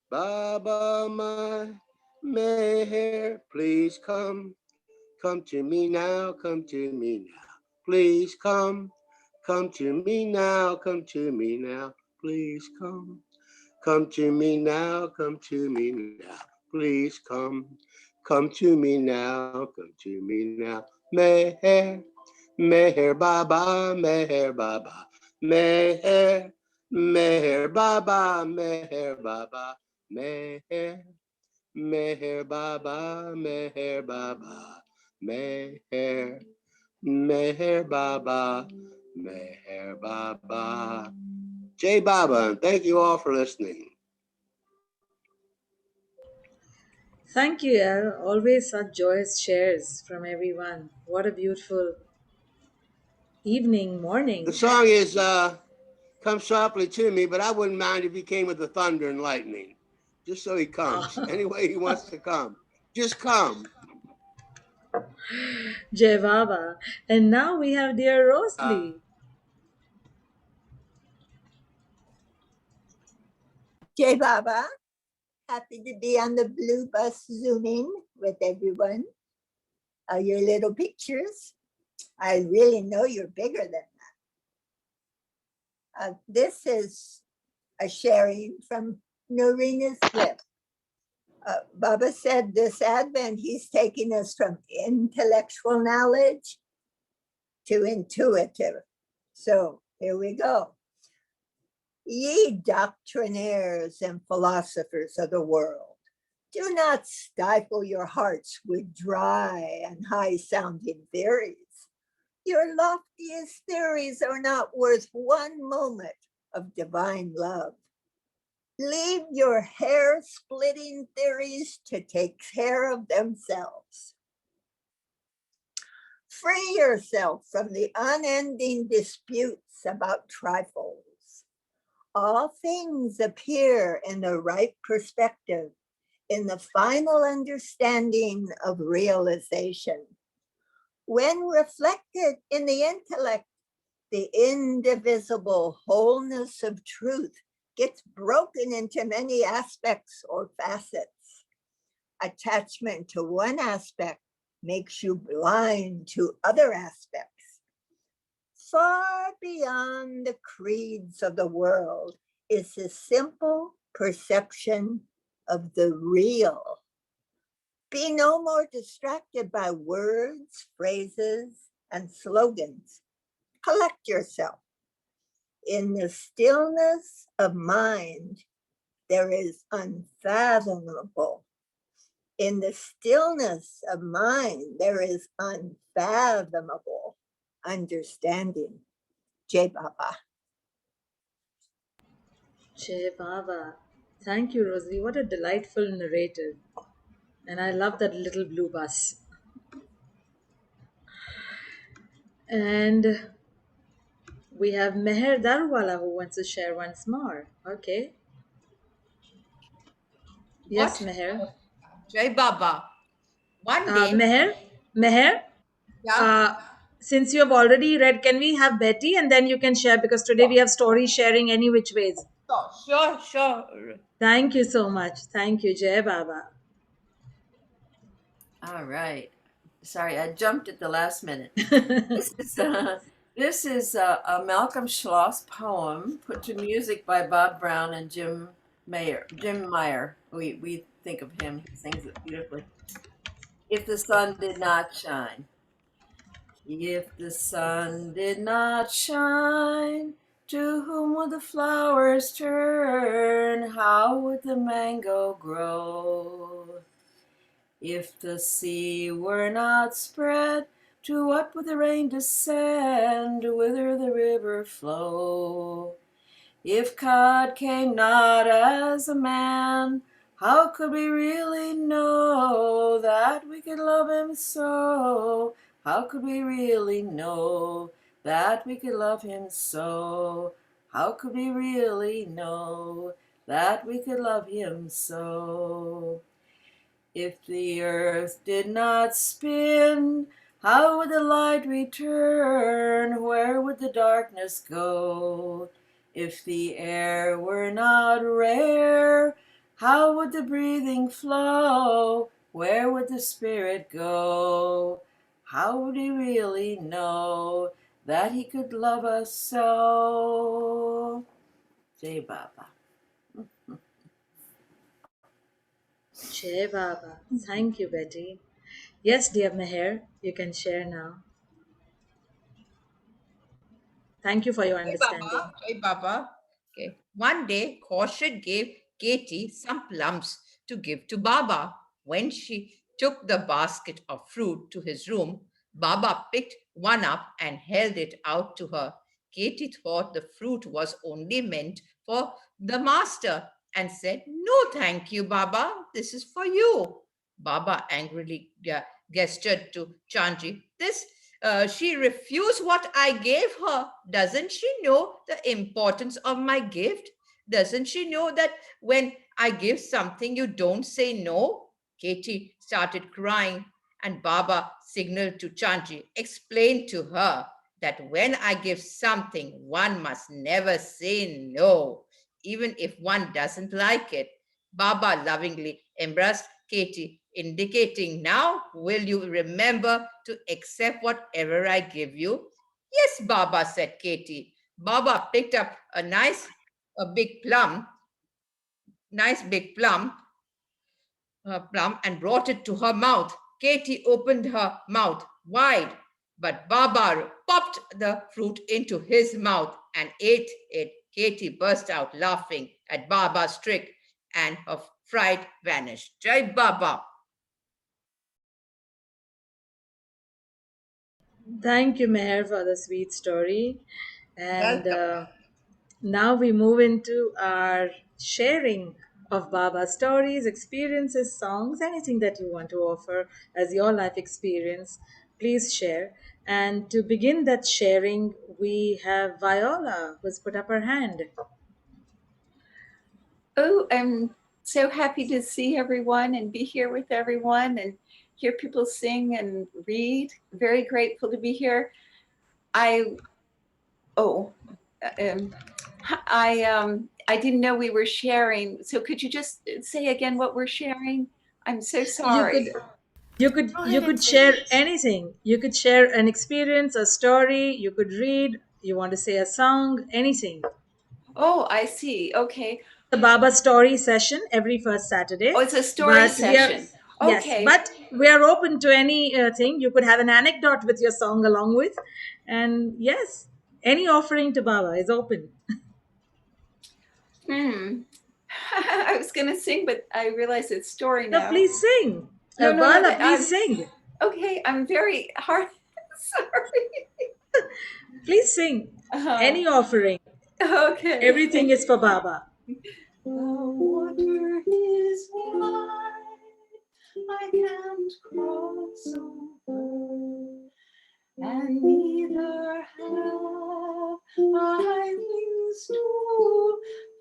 Baba my Meher. Please come to me now, please come to me now, please come to me now, please come to me now, Meher, Meher Baba, Meher Baba, Meher, Meher Baba, Meher Baba, Meher, Meher Baba, Meher Baba, Meher, Meher Baba, Meher Baba. Jai Baba, and thank you all for listening. Thank you, Al. Always such joyous shares from everyone. What a beautiful evening, morning. The song is Come Softly to Me, but I wouldn't mind if he came with the thunder and lightning, just so he comes. Anyway he wants to come, just come. Jai Baba. And now we have dear Rosalie. Jai Baba, happy to be on the blue bus zooming with everyone. Your little pictures, I really know you're bigger than that. This is a sharing from Norina's flip. Baba said this Advent, he's taking us from intellectual knowledge to intuitive. So here we go. Ye doctrinaires and philosophers of the world, do not stifle your hearts with dry and high-sounding theories. Your loftiest theories are not worth one moment of divine love. Leave your hair-splitting theories to take care of themselves. Free yourself from the unending disputes about trifles. All things appear in the right perspective, in the final understanding of realization. When reflected in the intellect, the indivisible wholeness of truth gets broken into many aspects or facets. Attachment to one aspect makes you blind to other aspects. Far beyond the creeds of the world is the simple perception of the real. Be no more distracted by words, phrases, and slogans. Collect yourself. In the stillness of mind, there is unfathomable. In the stillness of mind, there is unfathomable understanding. Jai Baba. Jai Baba. Thank you, Rosalie. What a delightful narrative. And I love that little blue bus. And we have Meher Darwala who wants to share once more. Okay. Yes, What? Meher. Jai Baba. One day, Meher, yeah, since you have already read, can we have Betty and then you can share, because today we have story sharing any which ways. sure. Thank you so much. Thank you, Jai Baba. All right. Sorry, I jumped at the last minute. This is a Malcolm Schloss poem put to music by Bob Brown and Jim Meyer. We think of him. He sings it beautifully. If the sun did not shine. If the sun did not shine, to whom would the flowers turn? How would the mango grow? If the sea were not spread, to what would the rain descend? Whither the river flow? If God came not as a man, how could we really know that we could love him so? How could we really know that we could love him so? How could we really know that we could love him so? If the earth did not spin, how would the light return? Where would the darkness go? If the air were not rare, how would the breathing flow? Where would the spirit go? How would he really know that he could love us so? Jai Baba. Jai Baba. Thank you, Betty. Yes, dear Meher, you can share now. Thank you for your understanding. Jai Baba. Okay. One day, Kaushik gave Katie some plums to give to Baba. When she took the basket of fruit to his room, Baba picked one up and held it out to her. Katie thought the fruit was only meant for the master and said, "No, thank you, Baba. This is for you." Baba angrily gestured to Chanji. She refused what I gave her. Doesn't she know the importance of my gift? Doesn't she know that when I give something, you don't say no? Katie started crying, and Baba signaled to Chanji, explained to her that when I give something, one must never say no, even if one doesn't like it. Baba lovingly embraced Katie, indicating, "Now, will you remember to accept whatever I give you?" "Yes, Baba," said Katie. Baba picked up a big plum, plum and brought it to her mouth. Katie opened her mouth wide, but Baba popped the fruit into his mouth and ate it. Katie burst out laughing at Baba's trick, and her fright vanished. Jai Baba. Thank you, Meher, for the sweet story. And Welcome. now we move into our sharing of Baba stories, experiences, songs, anything that you want to offer as your life experience. Please share. And to begin that sharing, we have Viola who's put up her hand. Oh, I'm so happy to see everyone and be here with everyone and hear people sing and read. Very grateful to be here. I oh, um, I didn't know we were sharing. So could you just say again what we're sharing? I'm so You could sorry. you could share anything. You could share an experience, a story, you could read, you want to say a song, anything. Oh, I see. Okay. The Baba story session every first Saturday. Oh, it's a story But we are, session. yes, Okay. but we are open to any thing. You could have an anecdote with your song along with. And yes, any offering to Baba is open. I was going to sing, but I realize it's story So now. please sing. No. Bala, please sing. Okay, I'm very hard. Sorry. Please sing. Any offering. Okay. Everything is for Baba. The water is wide, I can't cross over, and neither have I wings to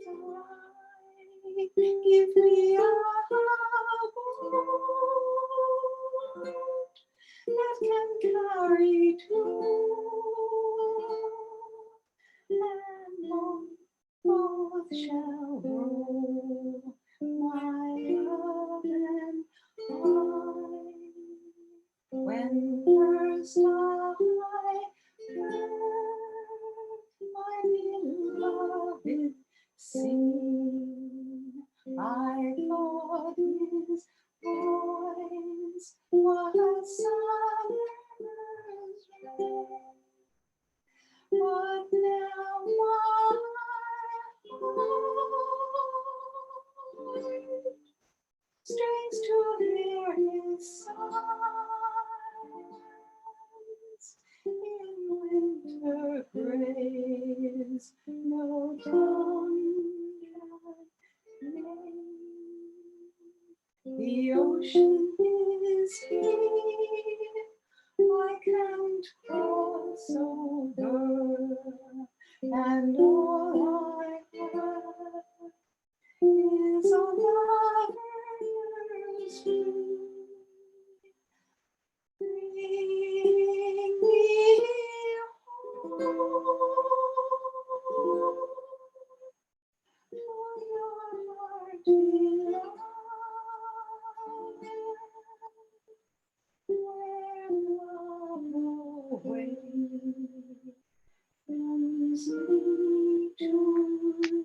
fly. Give me a boat that can carry two, and on both shall roll my love and I. When first I heard my beloved sing, I thought his voice was summer's rain. But now my heart strains to hear his sighs. In winter graves no dawn can name. The ocean is here, I can't cross over, and all I have is a lover's dream. Bring me home, for your heart beloved, where love awaits me to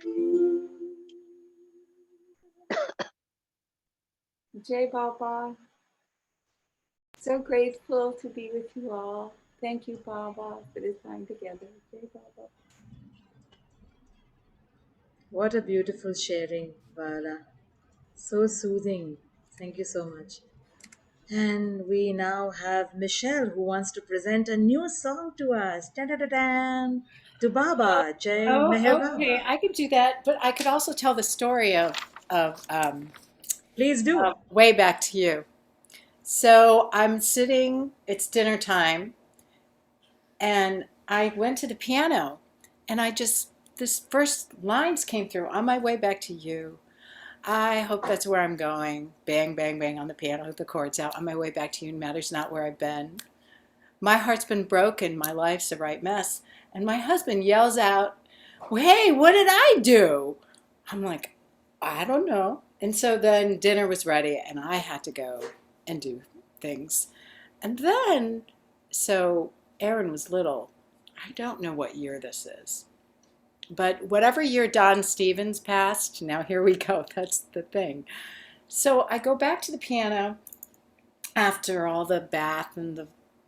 you. Jai Baba. So grateful to be with you all. Thank you, Baba, for this time together. Jai Baba. What a beautiful sharing, Bala. So soothing. Thank you so much. And we now have Michelle who wants to present a new song to us. Da-da-da-dan. To Baba, Jai Meher Oh, okay. Baba. I could do that, but I could also tell the story of Please do. way back to you. So I'm sitting. It's dinner time, and I went to the piano, and this first lines came through on my way back to you. I hope that's where I'm going. Bang, bang, bang on the piano, the chords out. On my way back to you, matters not where I've been. My heart's been broken. My life's a right mess. And my husband yells out, well, hey, what did I do? I'm like, I don't know. And so then dinner was ready, and I had to go and do things. And then, so Aaron was little. I don't know what year this is. But whatever year Don Stevens passed, now here we go. That's the thing. So I go back to the piano after all the bath and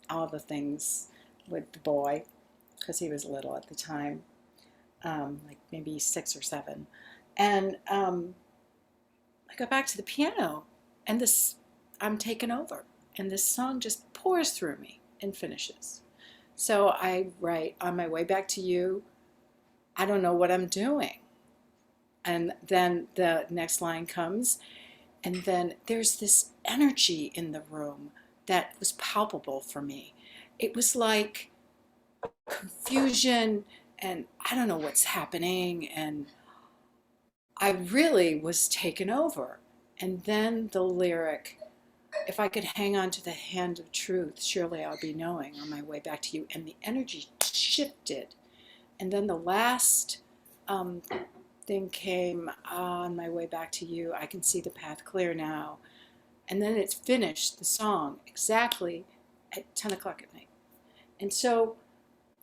all the things with the boy, because he was little at the time, like maybe 6 or 7. And I go back to the piano, and I'm taken over. And this song just pours through me and finishes. So I write, on my way back to you, I don't know what I'm doing. And then the next line comes, and then there's this energy in the room that was palpable for me. It was like confusion, and I don't know what's happening, and I really was taken over. And then the lyric, if I could hang on to the hand of truth, surely I'll be knowing on my way back to you. And the energy shifted. And then the last thing came, on my way back to you, I can see the path clear now. And then it's finished, the song, exactly at 10 o'clock at night. And so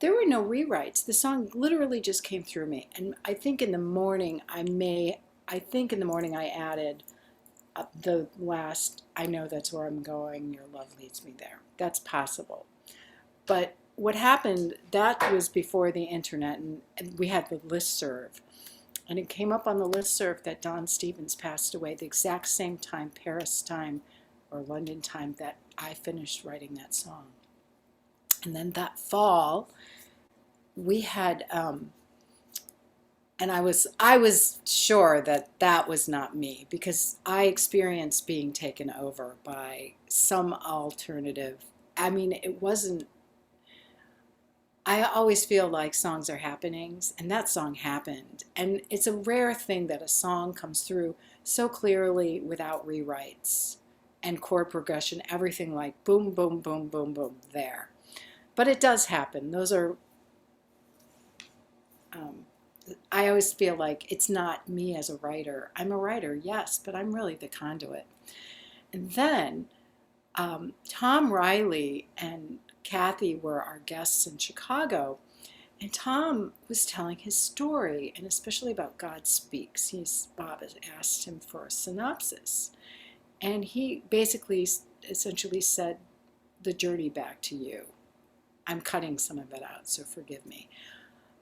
there were no rewrites. The song literally just came through me. And I think in the morning I added the last, I know that's where I'm going, your love leads me there. That's possible. But what happened, that was before the internet, and we had the listserv. And it came up on the listserv that Don Stevens passed away the exact same time, Paris time or London time, that I finished writing that song. And then that fall, we had, and I was sure that that was not me, because I experienced being taken over by some alternative. I mean, it wasn't, I always feel like songs are happenings, and that song happened. And it's a rare thing that a song comes through so clearly without rewrites and chord progression, everything like boom, boom, boom, boom, boom, there. But it does happen. Those are, I always feel like it's not me as a writer. I'm a writer, yes, but I'm really the conduit. And then Tom Riley and Kathy were our guests in Chicago, and Tom was telling his story, and especially about God Speaks. Bob has asked him for a synopsis, and he basically essentially said, the journey back to you. I'm cutting some of it out, so forgive me.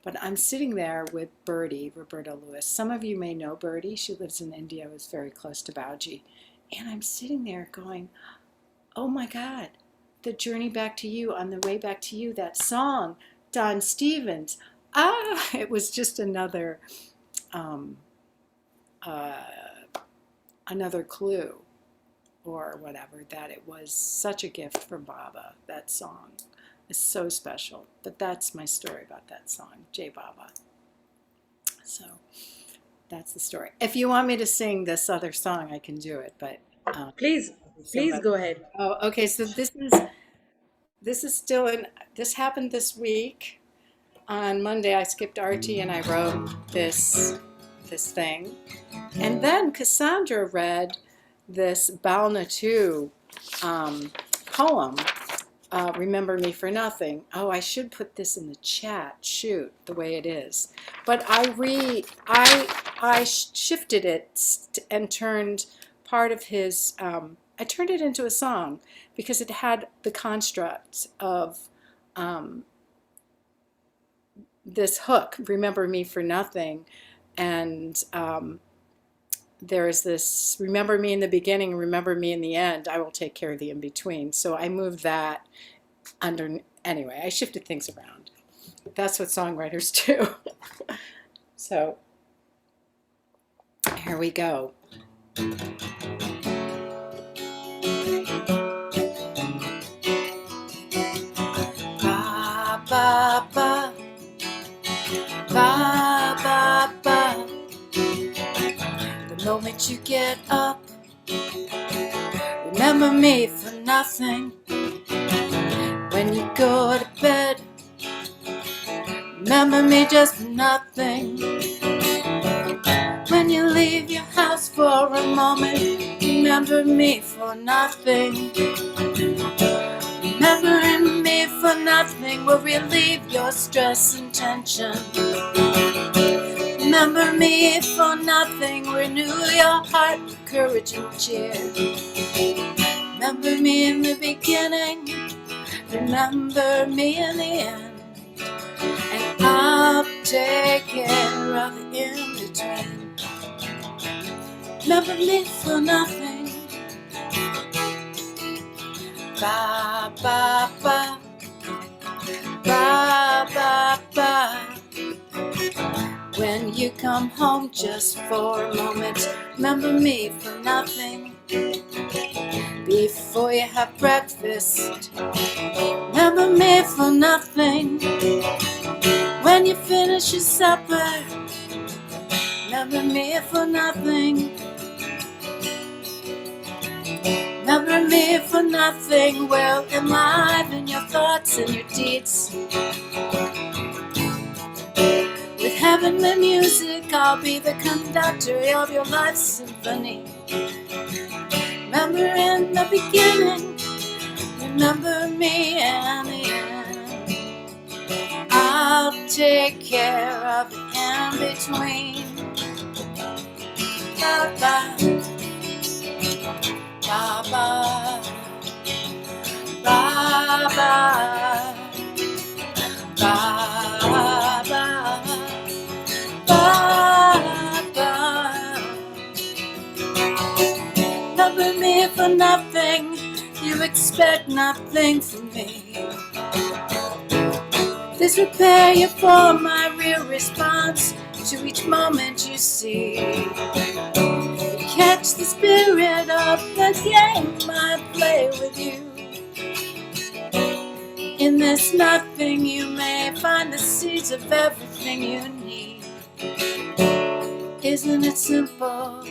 But I'm sitting there with Birdie, Roberta Lewis. Some of you may know Birdie. She lives in India, was very close to Bauji. And I'm sitting there going, oh my God, the journey back to you, on the way back to you, that song, Don Stevens. It was just another clue or whatever, that it was such a gift from Baba. That song is so special. But that's my story about that song, Jai Baba. So that's the story. If you want me to sing this other song, I can do it, but Please go ahead. Oh, okay. So this is still in. This happened this week. On Monday, I skipped Arti and I wrote this thing, and then Cassandra read this Balna 2 poem. Remember Me for Nothing. Oh, I should put this in the chat. Shoot, the way it is. But I shifted it and turned part of his. I turned it into a song because it had the construct of this hook, remember me for nothing. And there's this, remember me in the beginning, remember me in the end, I will take care of the in-between. So I moved that under, anyway, I shifted things around. That's what songwriters do. So here we go. Ba, ba, ba. Ba, ba, ba. The moment you get up, remember me for nothing. When you go to bed, remember me just for nothing. When you leave your house for a moment, remember me for nothing. Remembering me for nothing will relieve your stress and tension. Remember me for nothing, renew your heart with courage and cheer. Remember me in the beginning, remember me in the end, and I'll take care of the in-between. Remember me for nothing. Ba, ba, ba. Ba, Baba. When you come home just for a moment, remember me for nothing. Before you have breakfast, remember me for nothing. When you finish your supper, remember me for nothing. Remember me for nothing. Well, enliven your thoughts and your deeds with heavenly music. I'll be the conductor of your life's symphony. Remember in the beginning, remember me in the end. I'll take care of the in between. Baba, Baba, Baba, Baba, Baba. Remember me for nothing. You expect nothing from me. Please prepare you for my real response to each moment you see. Catch the spirit of the game I play with you. In this nothing you may find the seeds of everything you need. Isn't it simple?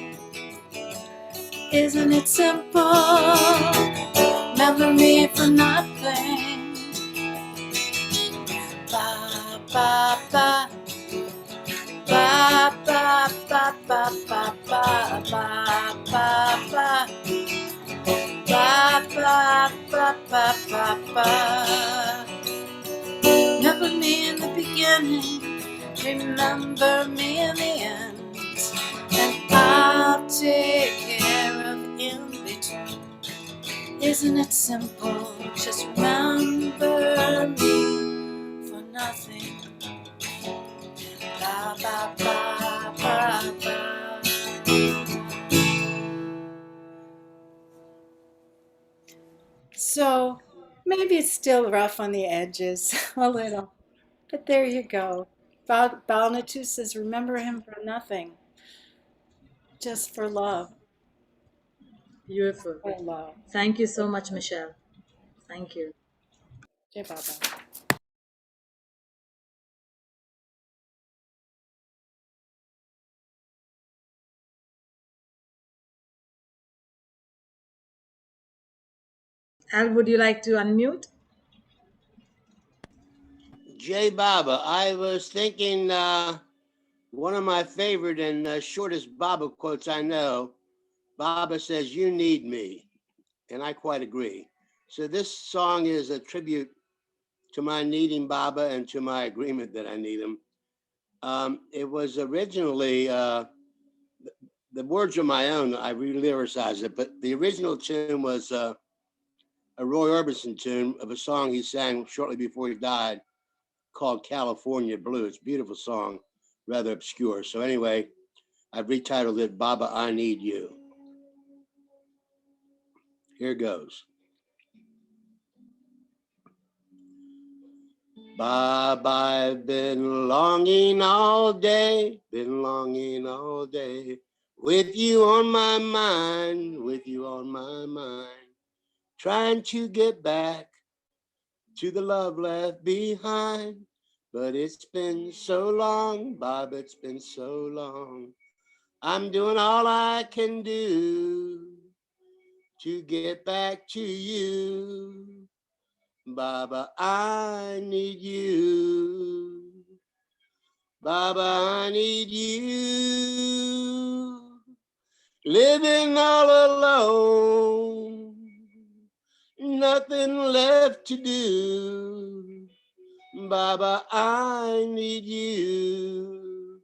Isn't it simple? Remember me for nothing. Ba ba ba. Ba ba ba ba ba ba ba ba ba. Ba ba ba ba ba ba. Remember me in the beginning, remember me in the end, and I'll take care of in between. Isn't it simple? Just remember me for nothing. Ba ba ba ba ba. So maybe it's still rough on the edges a little, but there you go. Balnatu says, remember him for nothing, just for love. Beautiful. For love. Thank you so much, Michelle. Thank you. Jai Baba. Al, would you like to unmute? Jay Baba, I was thinking one of my favorite and shortest Baba quotes I know, Baba says, "You need me." And I quite agree. So this song is a tribute to my needing Baba and to my agreement that I need him. It was originally, the words are my own, I re-lyricized it, but the original tune was a Roy Orbison tune of a song he sang shortly before he died called California Blues. Beautiful song, rather obscure. So anyway, I've retitled it Baba, I Need You. Here goes. Baba, I've been longing all day, with you on my mind, trying to get back to the love left behind. But it's been so long, Baba, it's been so long. I'm doing all I can do to get back to you. Baba, I need you. Baba, I need you. Living all alone, nothing left to do. Baba, I need you.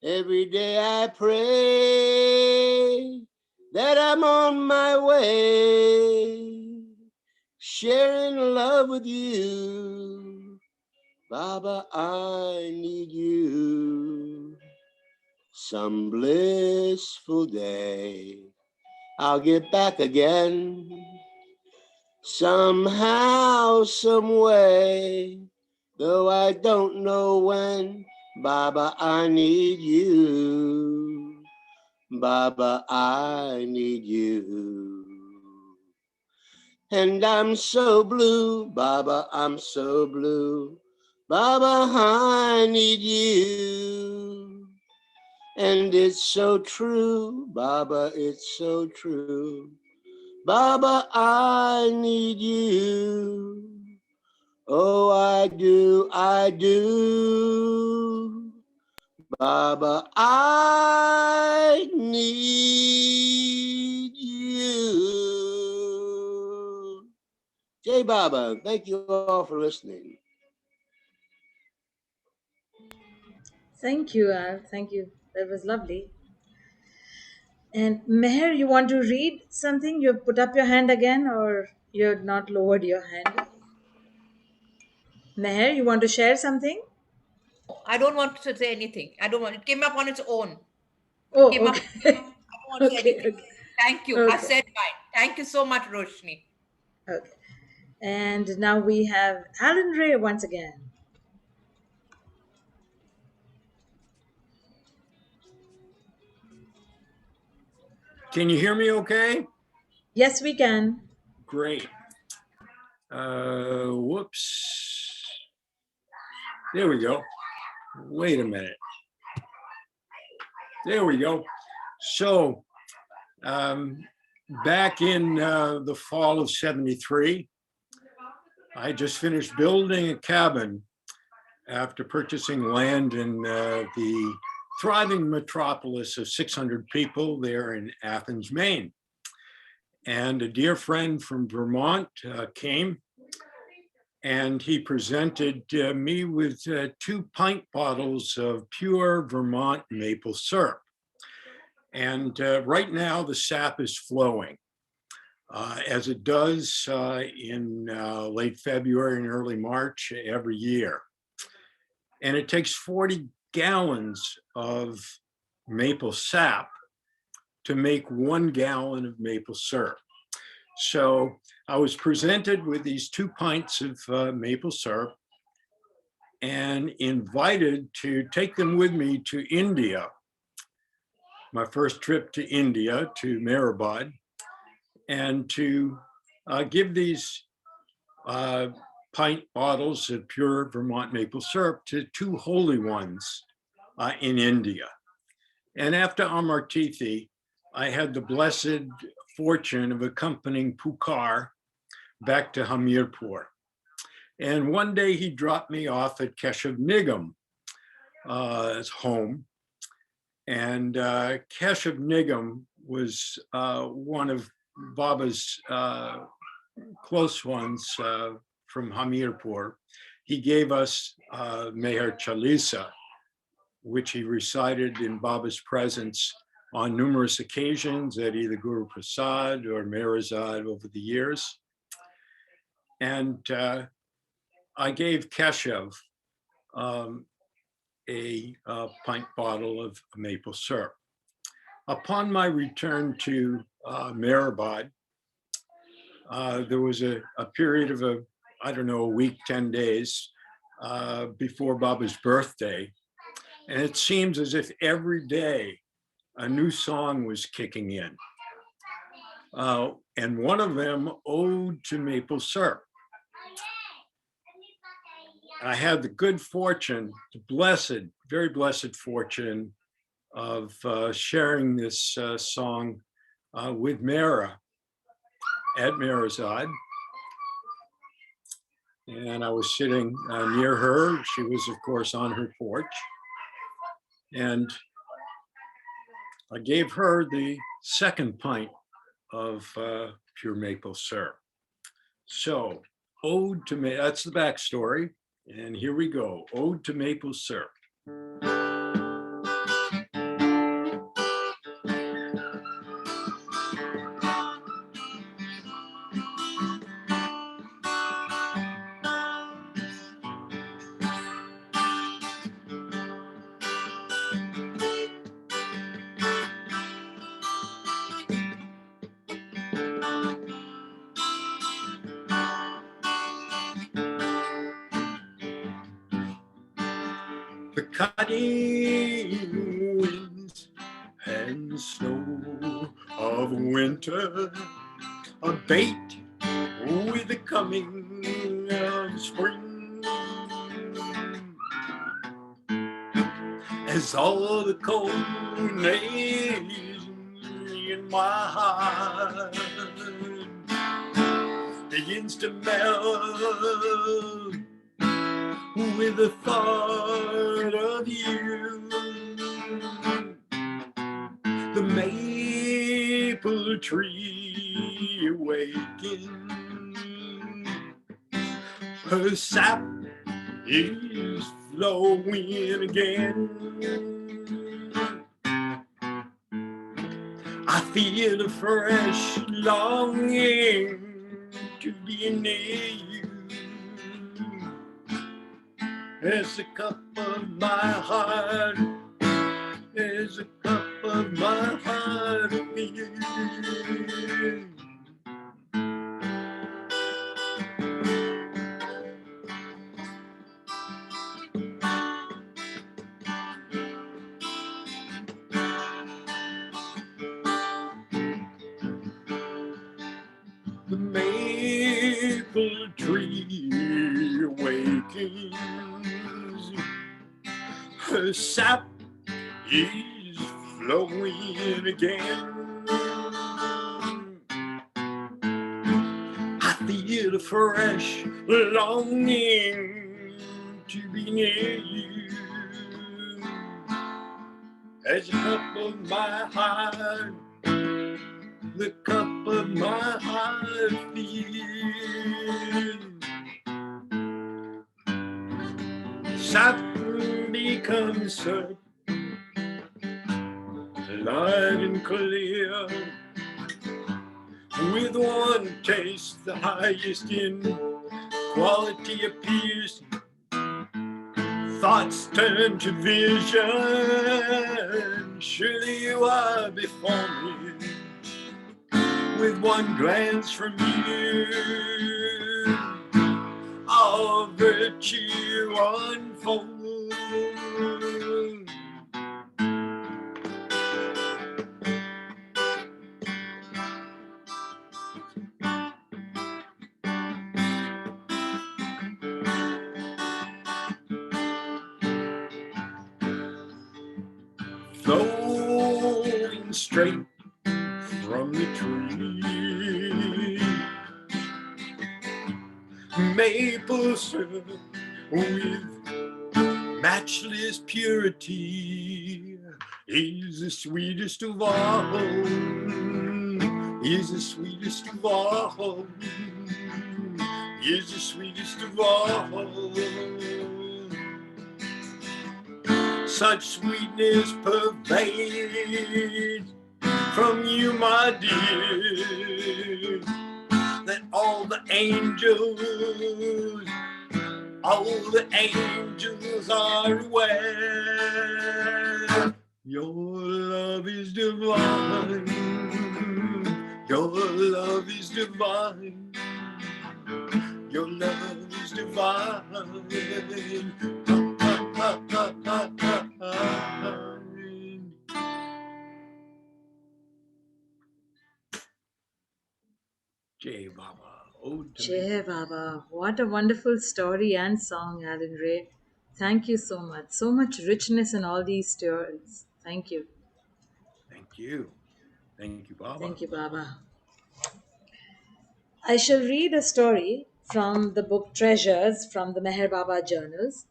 Every day I pray that I'm on my way, sharing love with you. Baba, I need you. Some blissful day, I'll get back again. Somehow, some way, though I don't know when. Baba, I need you. Baba, I need you. And I'm so blue, Baba, I'm so blue. Baba, I need you. And it's so true, Baba, it's so true. Baba, I need you. Oh, I do, I do. Baba, I need you. Jai Baba, thank you all for listening. Thank you, Al. Thank you. That was lovely. And Meher, you want to read something? You put up your hand again, or you're not lowered your hand? Meher, you want to share something? I don't want to say anything. I don't want. It came up on its own. It came Oh, up. okay. I don't want to say Okay, anything. okay. Thank you. I Okay. said mine. Thank you so much, Roshni. Okay. And now we have Alan Ray once again. Can you hear me okay? Yes, we can. Great. Whoops. There we go. Wait a minute. There we go. So back in the fall of '73, I just finished building a cabin after purchasing land in the thriving metropolis of 600 people there in Athens, Maine. And a dear friend from Vermont came, and he presented me with 2 pint bottles of pure Vermont maple syrup. And right now the sap is flowing, as it does in late February and early March every year. And it takes 40 gallons of maple sap to make 1 gallon of maple syrup. So I was presented with these 2 pints of maple syrup and invited to take them with me to India, my first trip to India, to Meher, and to give these pint bottles of pure Vermont maple syrup to 2 holy ones in India. And after Amartithi, I had the blessed fortune of accompanying Pukar back to Hamirpur. And one day he dropped me off at Keshav Nigam's home. And Keshav Nigam was one of Baba's close ones from Hamirpur. He gave us Meher Chalisa, which he recited in Baba's presence on numerous occasions at either Guru Prasad or Meherazad over the years. And I gave Keshav a pint bottle of maple syrup. Upon my return to Meher, there was a period of a week, 10 days before Baba's birthday. And it seems as if every day a new song was kicking in. And one of them, Ode to Maple Syrup. I had the good fortune, the blessed, very blessed fortune of sharing this song with Meher at Meherazad. And I was sitting near her. She was, of course, on her porch. And I gave her the second pint of pure maple syrup. So, Ode to Maple, that's the backstory. And here we go, Ode to Maple Syrup. the cutting winds and snow of winter abate with the coming of spring. As all the cold nations in my heart begins to melt with the thought of you, the maple tree awakens, her sap is flowing again. I feel a fresh longing to be near you, as the cup of my heart, as the cup of my heart appears. The maple tree awakens, her sap is flowing again. I feel a fresh longing to be near you, as the cup of my heart, the cup of my heart fills. Sap becomes syrup, light and clear, with one taste the highest in quality appears. Thoughts turn to vision, surely you are before me, with one glance from you, all virtue unfolds. Flowing straight from the tree, maple syrup with matchless purity is the sweetest of all, is the sweetest of all, is the sweetest of all. Such sweetness pervades from you, my dear, that all the angels are aware. Your love is divine, your love is divine, your love is divine. Jai Baba. Jai Baba. What a wonderful story and song, Alan Ray. Thank you so much. So much richness in all these stories. Thank you. Thank you. Thank you, Baba. Thank you, Baba. I shall read a story from the book Treasures from the Meher Baba Journals.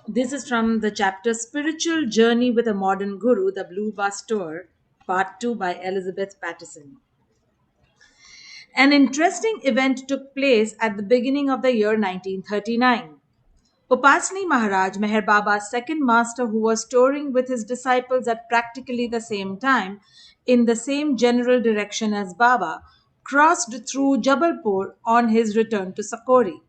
This is from the chapter Spiritual Journey with a Modern Guru, the Blue Bus Tour, Part 2 by Elizabeth Patterson. An interesting event took place at the beginning of the year 1939. Upasani Maharaj, Meher Baba's second master, who was touring with his disciples at practically the same time in the same general direction as Baba, crossed through Jabalpur on his return to Sakori.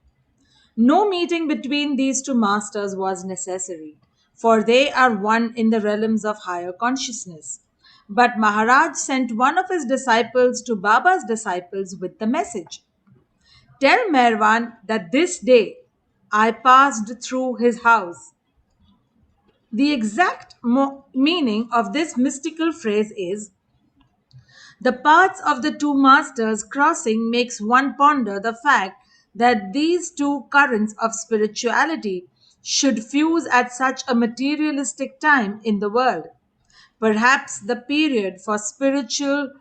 No meeting between these two masters was necessary, for they are one in the realms of higher consciousness. But Maharaj sent one of his disciples to Baba's disciples with the message: "Tell Merwan that this day I passed through his house. The exact meaning of this mystical phrase is: the paths of the two masters crossing makes one ponder the fact that these two currents of spirituality should fuse at such a materialistic time in the world. Perhaps the period for spiritual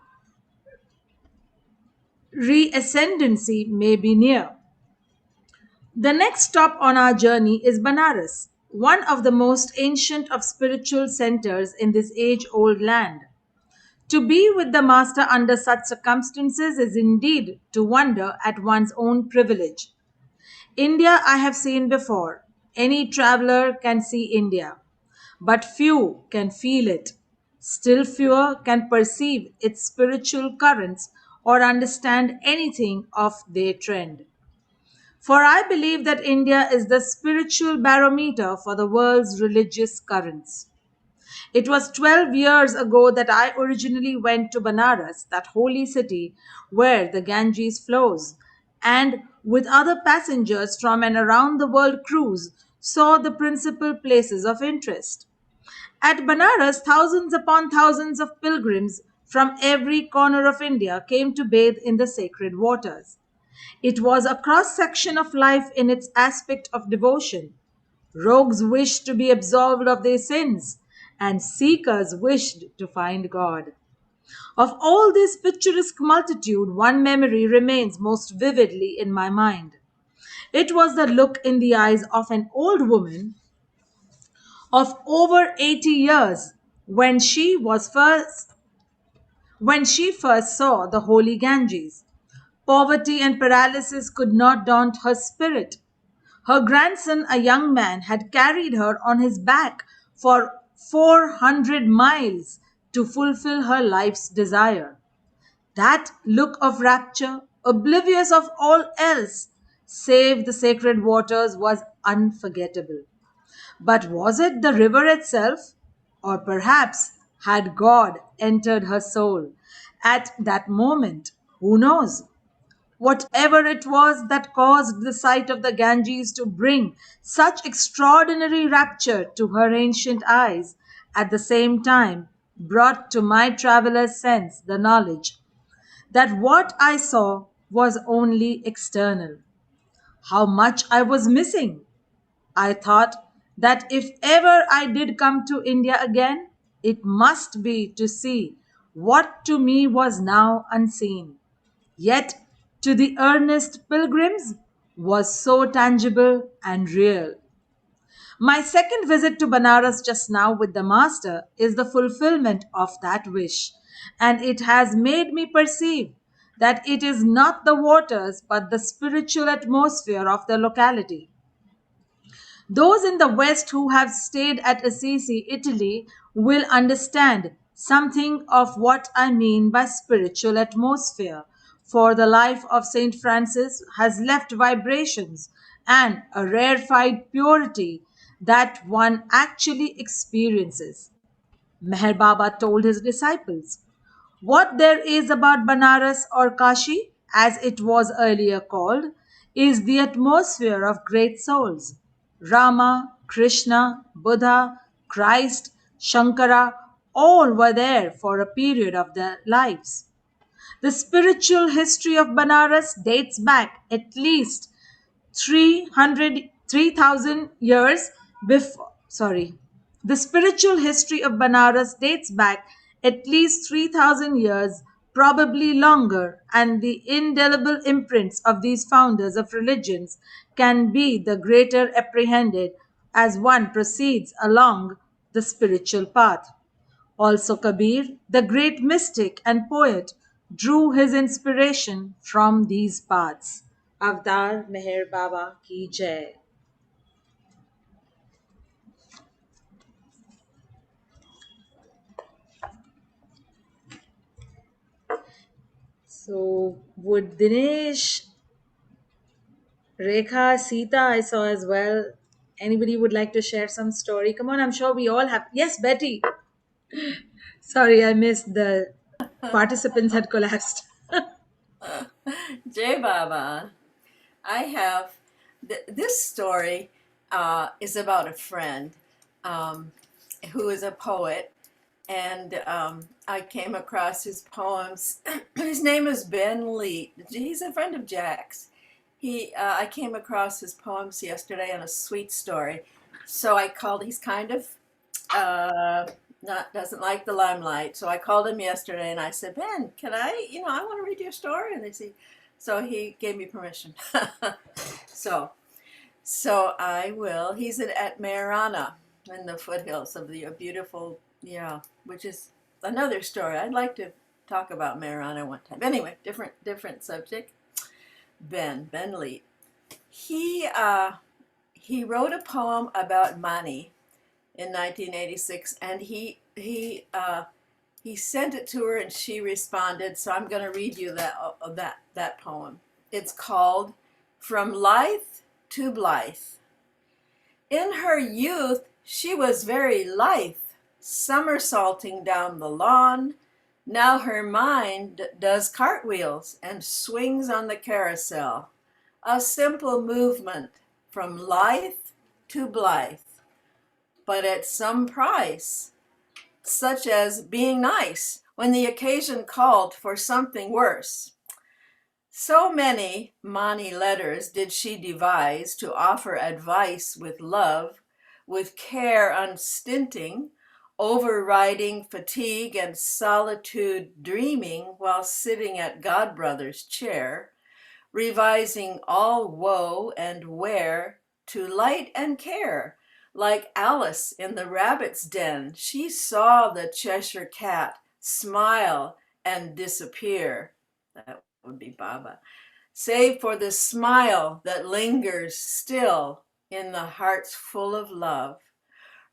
reascendancy may be near. The next stop on our journey is Banaras, one of the most ancient of spiritual centers in this age-old land. To be with the Master under such circumstances is indeed to wonder at one's own privilege. India I have seen before. Any traveler can see India, but few can feel it. Still fewer can perceive its spiritual currents or understand anything of their trend. For I believe that India is the spiritual barometer for the world's religious currents. It was 12 years ago that I originally went to Banaras, that holy city where the Ganges flows, and with other passengers from an around the world cruise, saw the principal places of interest. At Banaras, thousands upon thousands of pilgrims from every corner of India came to bathe in the sacred waters. It was a cross section of life in its aspect of devotion. Rogues wished to be absolved of their sins, and seekers wished to find God. Of all this picturesque multitude, one memory remains most vividly in my mind. It was the look in the eyes of an old woman of over 80 years when she first saw the holy Ganges. Poverty and paralysis could not daunt her spirit. Her grandson, a young man, had carried her on his back for 400 miles to fulfill her life's desire. That look of rapture, oblivious of all else save the sacred waters, was unforgettable. But was it the river itself? Or perhaps had God entered her soul at that moment? Who knows? Whatever it was that caused the sight of the Ganges to bring such extraordinary rapture to her ancient eyes, at the same time brought to my traveler's sense the knowledge that what I saw was only external. How much I was missing! I thought that if ever I did come to India again, it must be to see what to me was now unseen, yet to the earnest pilgrims was so tangible and real. My second visit to Banaras just now with the Master is the fulfillment of that wish, and it has made me perceive that it is not the waters but the spiritual atmosphere of the locality. Those in the West who have stayed at Assisi, Italy, will understand something of what I mean by spiritual atmosphere, for the life of Saint Francis has left vibrations and a rarefied purity that one actually experiences. Meher Baba told his disciples, what there is about Banaras or Kashi, as it was earlier called, is the atmosphere of great souls. Rama, Krishna, Buddha, Christ, Shankara, all were there for a period of their lives. The spiritual history of Banaras dates back at least 3,000 years before. Sorry. The spiritual history of Banaras dates back at least 3,000 years, probably longer, and the indelible imprints of these founders of religions can be the greater apprehended as one proceeds along the spiritual path. Also, Kabir, the great mystic and poet, drew his inspiration from these paths. Avtar Meher Baba ki jai. So, would Dinesh, Rekha, Sita, I saw as well. Anybody would like to share some story? Come on, I'm sure we all have. Yes, Betty. Sorry, I missed the participants had collapsed. Jai Baba, I have this story is about a friend. who is a poet. And I came across his poems. His name is Ben Lee. He's a friend of Jack's. I came across his poems yesterday on a sweet story. So I called, he's kind of doesn't like the limelight. So I called him yesterday and I said, Ben, can I want to read your story? And so he gave me permission. So I will. He's at Marana in the foothills of the beautiful, which is another story. I'd like to talk about Marana one time. Anyway, different subject. Ben Lee. He wrote a poem about money in 1986, and he sent it to her, and she responded. So I'm going to read you that poem. It's called "From Lithe to Blithe." In her youth, she was very lithe, somersaulting down the lawn. Now her mind does cartwheels and swings on the carousel. A simple movement from lithe to blithe, but at some price, such as being nice when the occasion called for something worse. So many Mani letters did she devise to offer advice with love, with care unstinting, overriding fatigue and solitude dreaming while sitting at Godbrother's chair, revising all woe and wear to light and care. Like Alice in the rabbit's den, she saw the Cheshire cat smile and disappear. That would be Baba. Save for the smile that lingers still in the hearts full of love.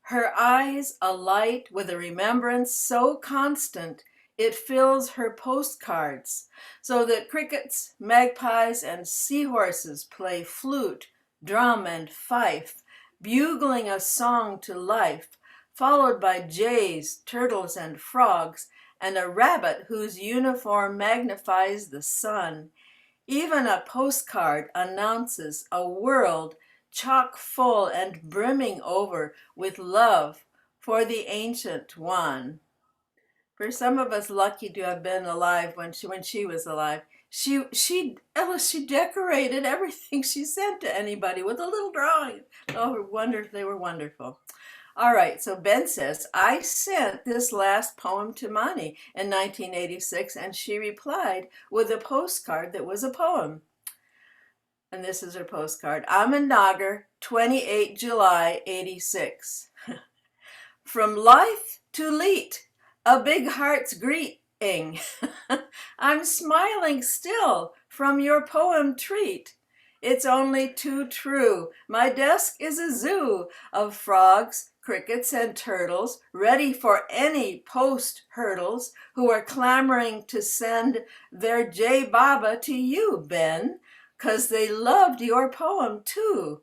Her eyes alight with a remembrance so constant it fills her postcards, so that crickets, magpies, and seahorses play flute, drum, and fife, bugling a song to life, followed by jays, turtles, and frogs, and a rabbit whose uniform magnifies the sun. Even a postcard announces a world chock full and brimming over with love for the ancient one. For some of us lucky to have been alive when she was alive, she decorated everything she sent to anybody with a little drawing. Oh, they were wonderful. All right, so Ben says, I sent this last poem to Mani in 1986, and she replied with a postcard that was a poem. And this is her postcard. Ahmednagar, 28 July, 86. From life to leet, a big heart's greeting. I'm smiling still from your poem treat. It's only too true. My desk is a zoo of frogs, crickets, and turtles, ready for any post hurdles who are clamoring to send their Jai Baba to you, Ben, 'cause they loved your poem too.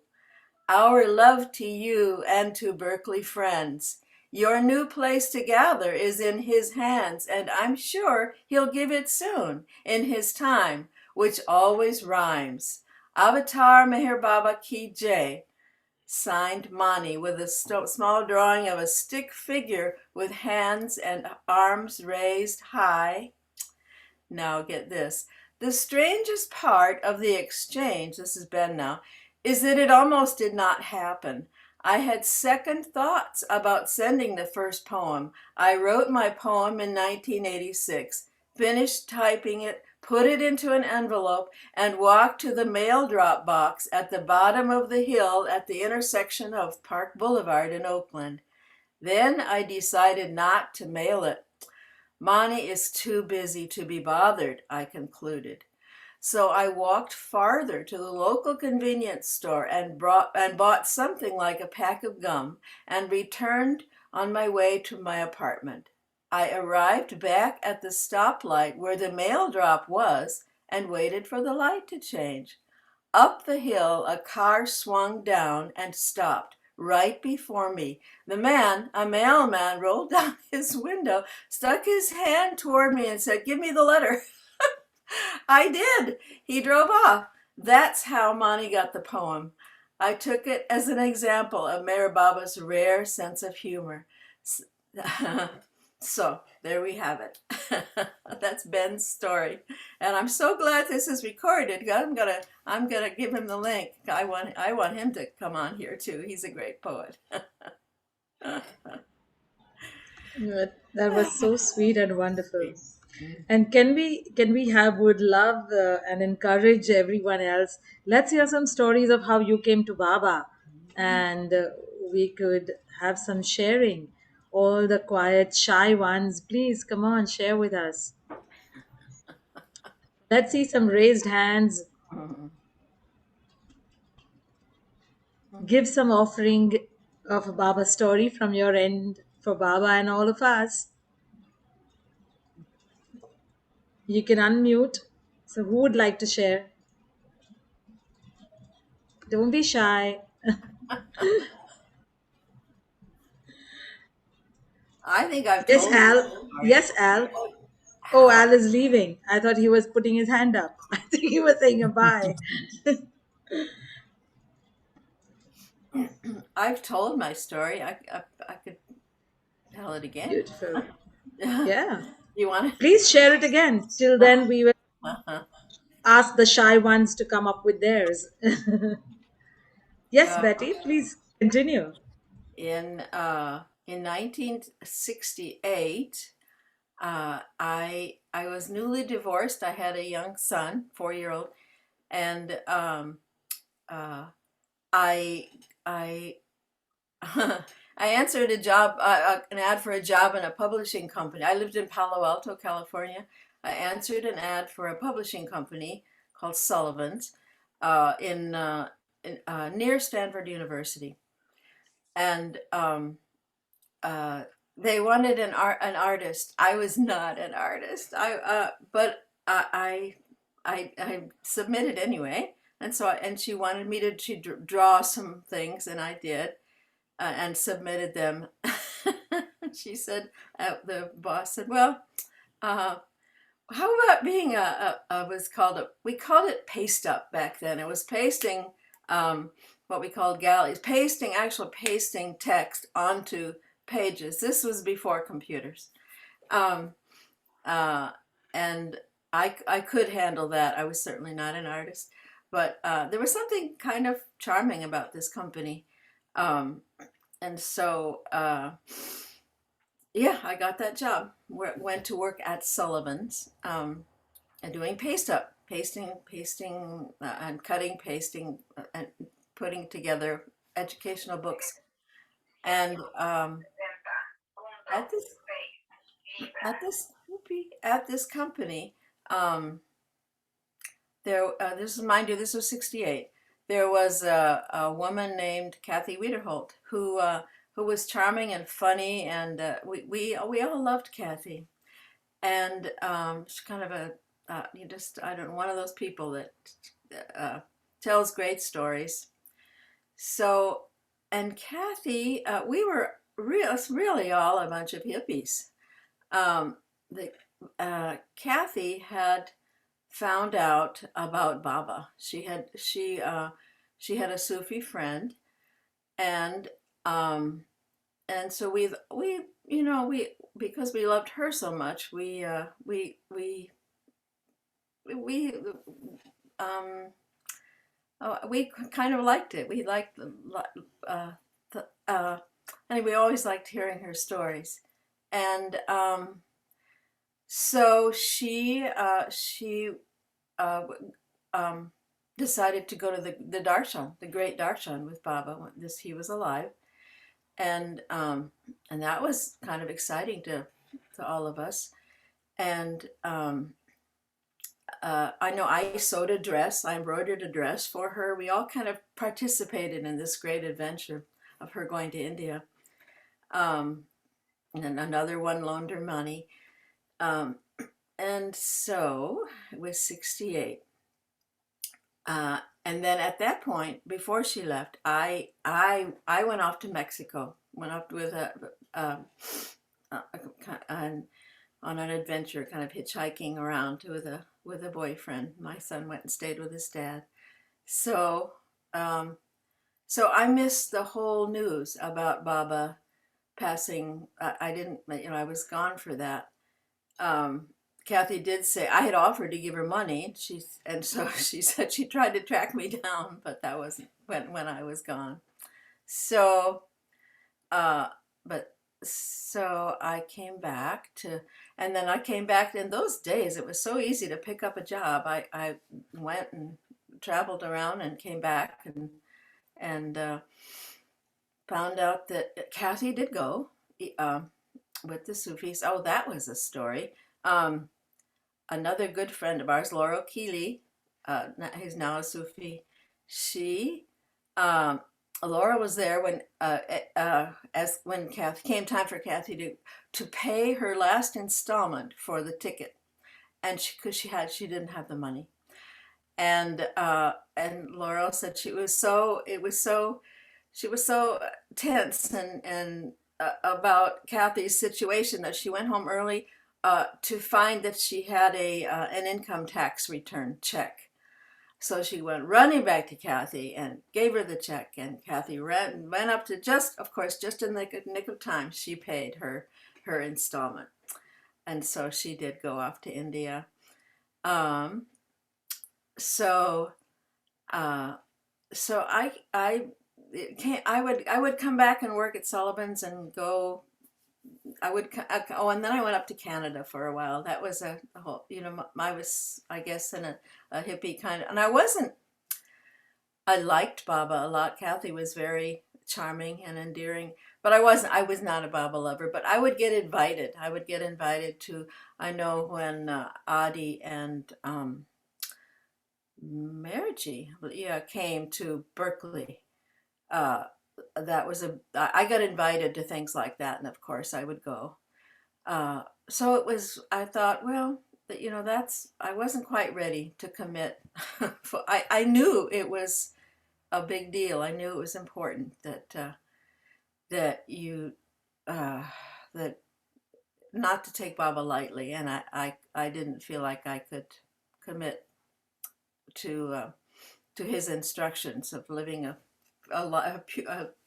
Our love to you and to Berkeley friends. Your new place to gather is in his hands, and I'm sure he'll give it soon, in his time, which always rhymes. Avatar Meher Baba Ki Jai. Signed Mani, with a small drawing of a stick figure with hands and arms raised high. Now get this. The strangest part of the exchange, this is Ben now, is that it almost did not happen. I had second thoughts about sending the first poem. I wrote my poem in 1986, finished typing it, put it into an envelope, and walked to the mail drop box at the bottom of the hill at the intersection of Park Boulevard in Oakland. Then I decided not to mail it. Mani is too busy to be bothered, I concluded. So I walked farther to the local convenience store and bought something like a pack of gum and returned on my way to my apartment. I arrived back at the stoplight where the mail drop was and waited for the light to change. Up the hill, a car swung down and stopped right before me. The man, a mailman, rolled down his window, stuck his hand toward me and said, "Give me the letter." I did. He drove off. That's how Mani got the poem. I took it as an example of Meher Baba's rare sense of humor. So there we have it. That's Ben's story, and I'm so glad this is recorded. I'm gonna give him the link. I want him to come on here too. He's a great poet. That was so sweet and wonderful. And would love and encourage everyone else. Let's hear some stories of how you came to Baba, and we could have some sharing. All the quiet, shy ones, please come on, share with us. Let's see some raised hands. Give some offering of a Baba story from your end for Baba and all of us. You can unmute. So, who would like to share? Don't be shy. I think I've Yes, told Al. you. Yes, Al. Oh, Al is leaving. I thought he was putting his hand up. I think he was saying goodbye. I've told my story. I could tell it again. Beautiful. Yeah. You want Please share it again. Till then, we will ask the shy ones to come up with theirs. Yes, Betty, please continue. In 1968, I was newly divorced. I had a young son, 4-year-old, and I I answered a job, an ad for a job in a publishing company. I lived in Palo Alto, California. I answered an ad for a publishing company called Sullivan's near Stanford University, and they wanted an artist. I was not an artist. But I submitted anyway, and she wanted me to draw some things, and I did. And submitted them. She said, the boss said, well, how about being we called it paste up back then. It was pasting what we called galleys, actual pasting text onto pages. This was before computers. And I could handle that. I was certainly not an artist, but there was something kind of charming about this company. And so, yeah, I got that job. Went to work at Sullivan's and doing pasting, and cutting, pasting, and putting together educational books. And at this company, this is, mind you, this was 68. There was a woman named Kathy Wiederholt who was charming and funny, and we all loved Kathy. And she's kind of I don't know, one of those people that tells great stories. So, and Kathy, we were really all a bunch of hippies. Kathy had found out about Baba. She had a Sufi friend, and so we because we loved her so much, we kind of liked it. We liked and we always liked hearing her stories, and so she decided to go to the darshan, the great darshan with Baba when he was alive, and that was kind of exciting to all of us. And I know I sewed a dress, I embroidered a dress for her. We all kind of participated in this great adventure of her going to India. And another one loaned her money. And so it was 68. And then at that point, before she left, I went off to Mexico. Went off with on an adventure, kind of hitchhiking around with a boyfriend. My son went and stayed with his dad. So So I missed the whole news about Baba passing. I didn't, I was gone for that. Kathy did say I had offered to give her money. And so she said she tried to track me down, but that wasn't when I was gone. So, but so I came back and then I came back. In those days, it was so easy to pick up a job. I went and traveled around and came back and found out that Kathy did go with the Sufis. Oh, that was a story. Another good friend of ours, Laurel Keeley, who's now a Sufi, Laura was there when Kathy came time for Kathy to pay her last installment for the ticket, and because she didn't have the money, and Laurel said she was so tense and about Kathy's situation that she went home early to find that she had an income tax return check. So she went running back to Kathy and gave her the check, and Kathy went up to just in the nick of time, she paid her installment. And so she did go off to India. So I would come back and work at Sullivan's and go. And then I went up to Canada for a while. That was a whole, I was, I guess, in a hippie kind of, and I liked Baba a lot. Kathy was very charming and endearing, but I was not a Baba lover, but I would get invited. To, I know when Arti and Meher came to Berkeley, I got invited to things like that, and of course I would go. So it was, I thought, well, I wasn't quite ready to commit. I knew it was a big deal. I knew it was important that not to take Baba lightly, and I didn't feel like I could commit to his instructions of living a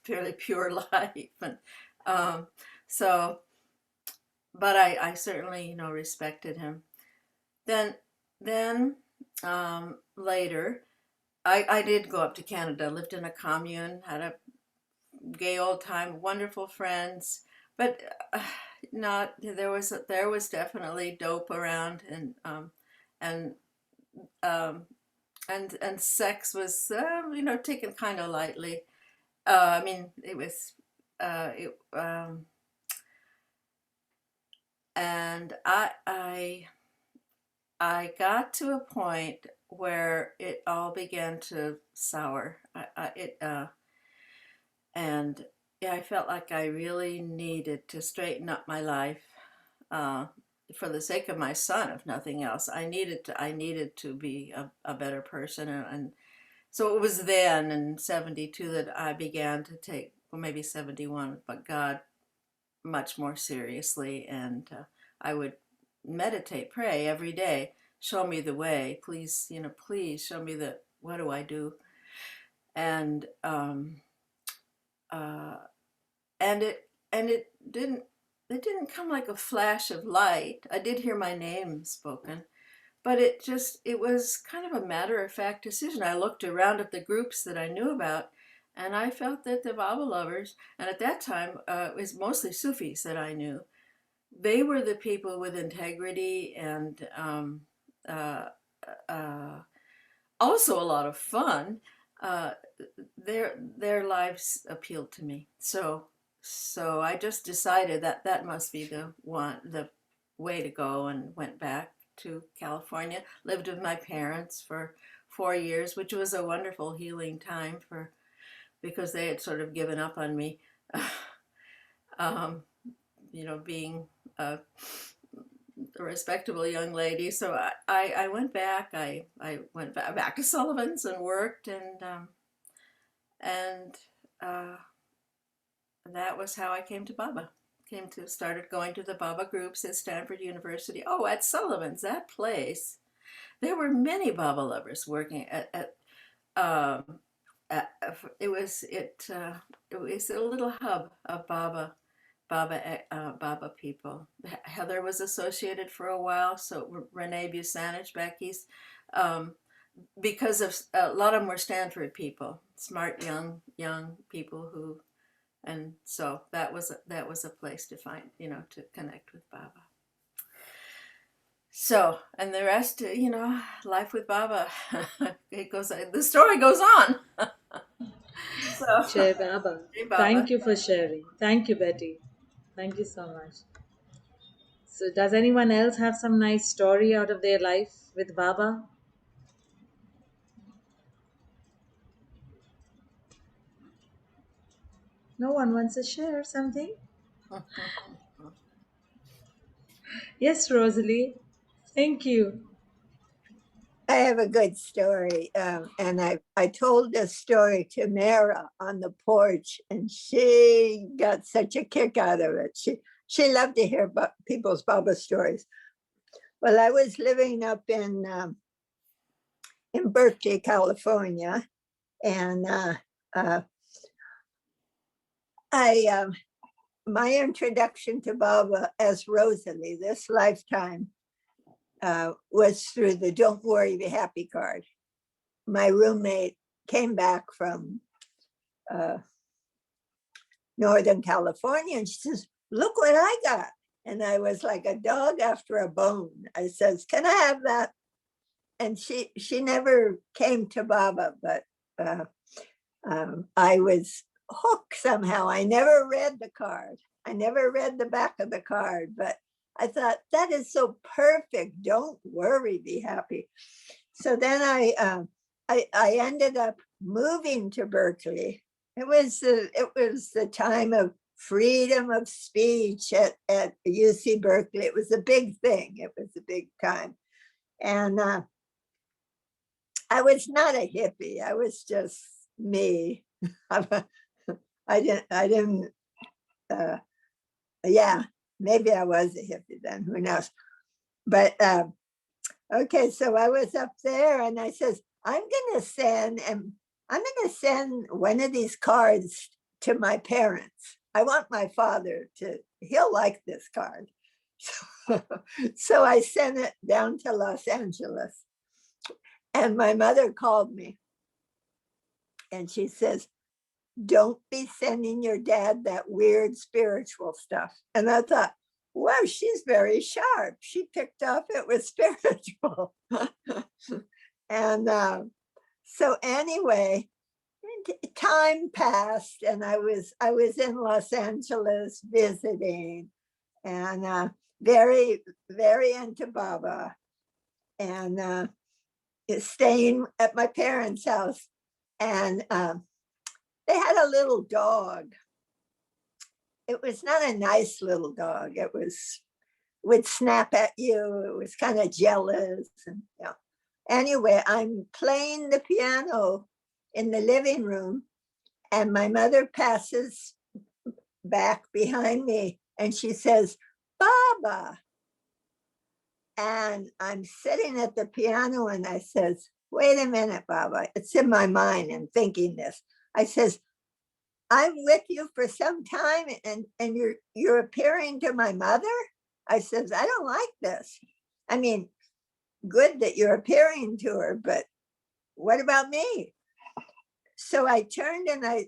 fairly pure life, and so. But I certainly, respected him. Then later, I did go up to Canada, lived in a commune, had a gay old time, wonderful friends, but there was definitely dope around, and sex was taken kind of lightly. I mean, it was and I got to a point where it all began to sour. I felt like I really needed to straighten up my life for the sake of my son, if nothing else. I needed to be a better person, and so it was then in '72 that I began to take, well, maybe '71, but God much more seriously, and I would meditate, pray every day. Show me the way, please. Please show me what do I do, and it didn't come like a flash of light. I did hear my name spoken, but it was kind of a matter-of-fact decision. I looked around at the groups that I knew about, and I felt that the Baba lovers, and at that time it was mostly Sufis that I knew, they were the people with integrity and also a lot of fun. Their lives appealed to me. So I just decided that must be the way to go, and went back to California, lived with my parents for 4 years, which was a wonderful healing time because they had sort of given up on me, being a respectable young lady. So I went back. I went back to Sullivan's and worked, and that was how I came to Baba. Started going to the Baba groups at Stanford University. Oh, at Sullivan's, that place, there were many Baba lovers working it was a little hub of Baba people. Heather was associated for a while, so Renee Busanich back east, because of a lot of them were Stanford people, smart young people who, and so that was a place to find, to connect with Baba. So, and the rest, life with Baba, the story goes on. So, Jai Baba. Jai Baba. Thank you for sharing. Thank you, Betty. Thank you so much. So, does anyone else have some nice story out of their life with Baba? No one wants to share something? Yes, Rosalie. Thank you. I have a good story, and I told this story to Mara on the porch, and she got such a kick out of it. She loved to hear people's Baba stories. Well, I was living up in Berkeley, California, and my introduction to Baba as Rosalie this lifetime was through the "Don't Worry, Be Happy" card. My roommate came back from Northern California, and she says, "Look what I got." And I was like a dog after a bone. I says, "Can I have that?" And she never came to Baba, but I was hooked somehow. I never read the card. I never read the back of the card, but I thought, that is so perfect. Don't worry, be happy. So then I ended up moving to Berkeley. It was the time of freedom of speech at UC Berkeley. It was a big thing. It was a big time. And I was not a hippie. I was just me. Yeah, maybe I was a hippie then, who knows? But okay, so I was up there and I says, I'm gonna send one of these cards to my parents. I want my father he'll like this card. So I sent it down to Los Angeles. And my mother called me and she says, don't be sending your dad that weird spiritual stuff. And I thought, wow, she's very sharp. She picked up it was spiritual. And so anyway, time passed and I was in Los Angeles visiting and very, very into Baba and staying at my parents' house. And they had a little dog. It was not a nice little dog. It would snap at you. It was kind of jealous. And, Anyway, I'm playing the piano in the living room and my mother passes back behind me and she says, Baba. And I'm sitting at the piano and I says, wait a minute, Baba. It's in my mind and thinking this. I says, I'm with you for some time and you're appearing to my mother? I says, I don't like this. I mean, good that you're appearing to her, but what about me? So I turned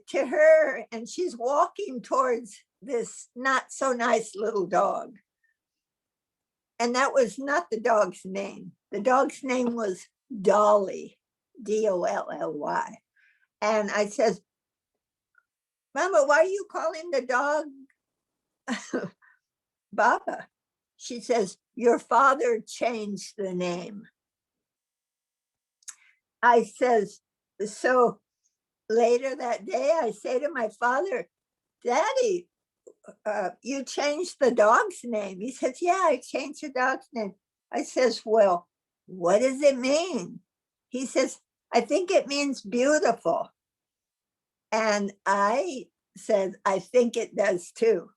to her and she's walking towards this not so nice little dog. And that was not the dog's name. The dog's name was Dolly, Dolly. And I says, Mama, why are you calling the dog Baba? She says, your father changed the name. I says, so later that day, I say to my father, Daddy, you changed the dog's name. He says, yeah, I changed the dog's name. I says, well, what does it mean? He says, I think it means beautiful. And I said, I think it does too.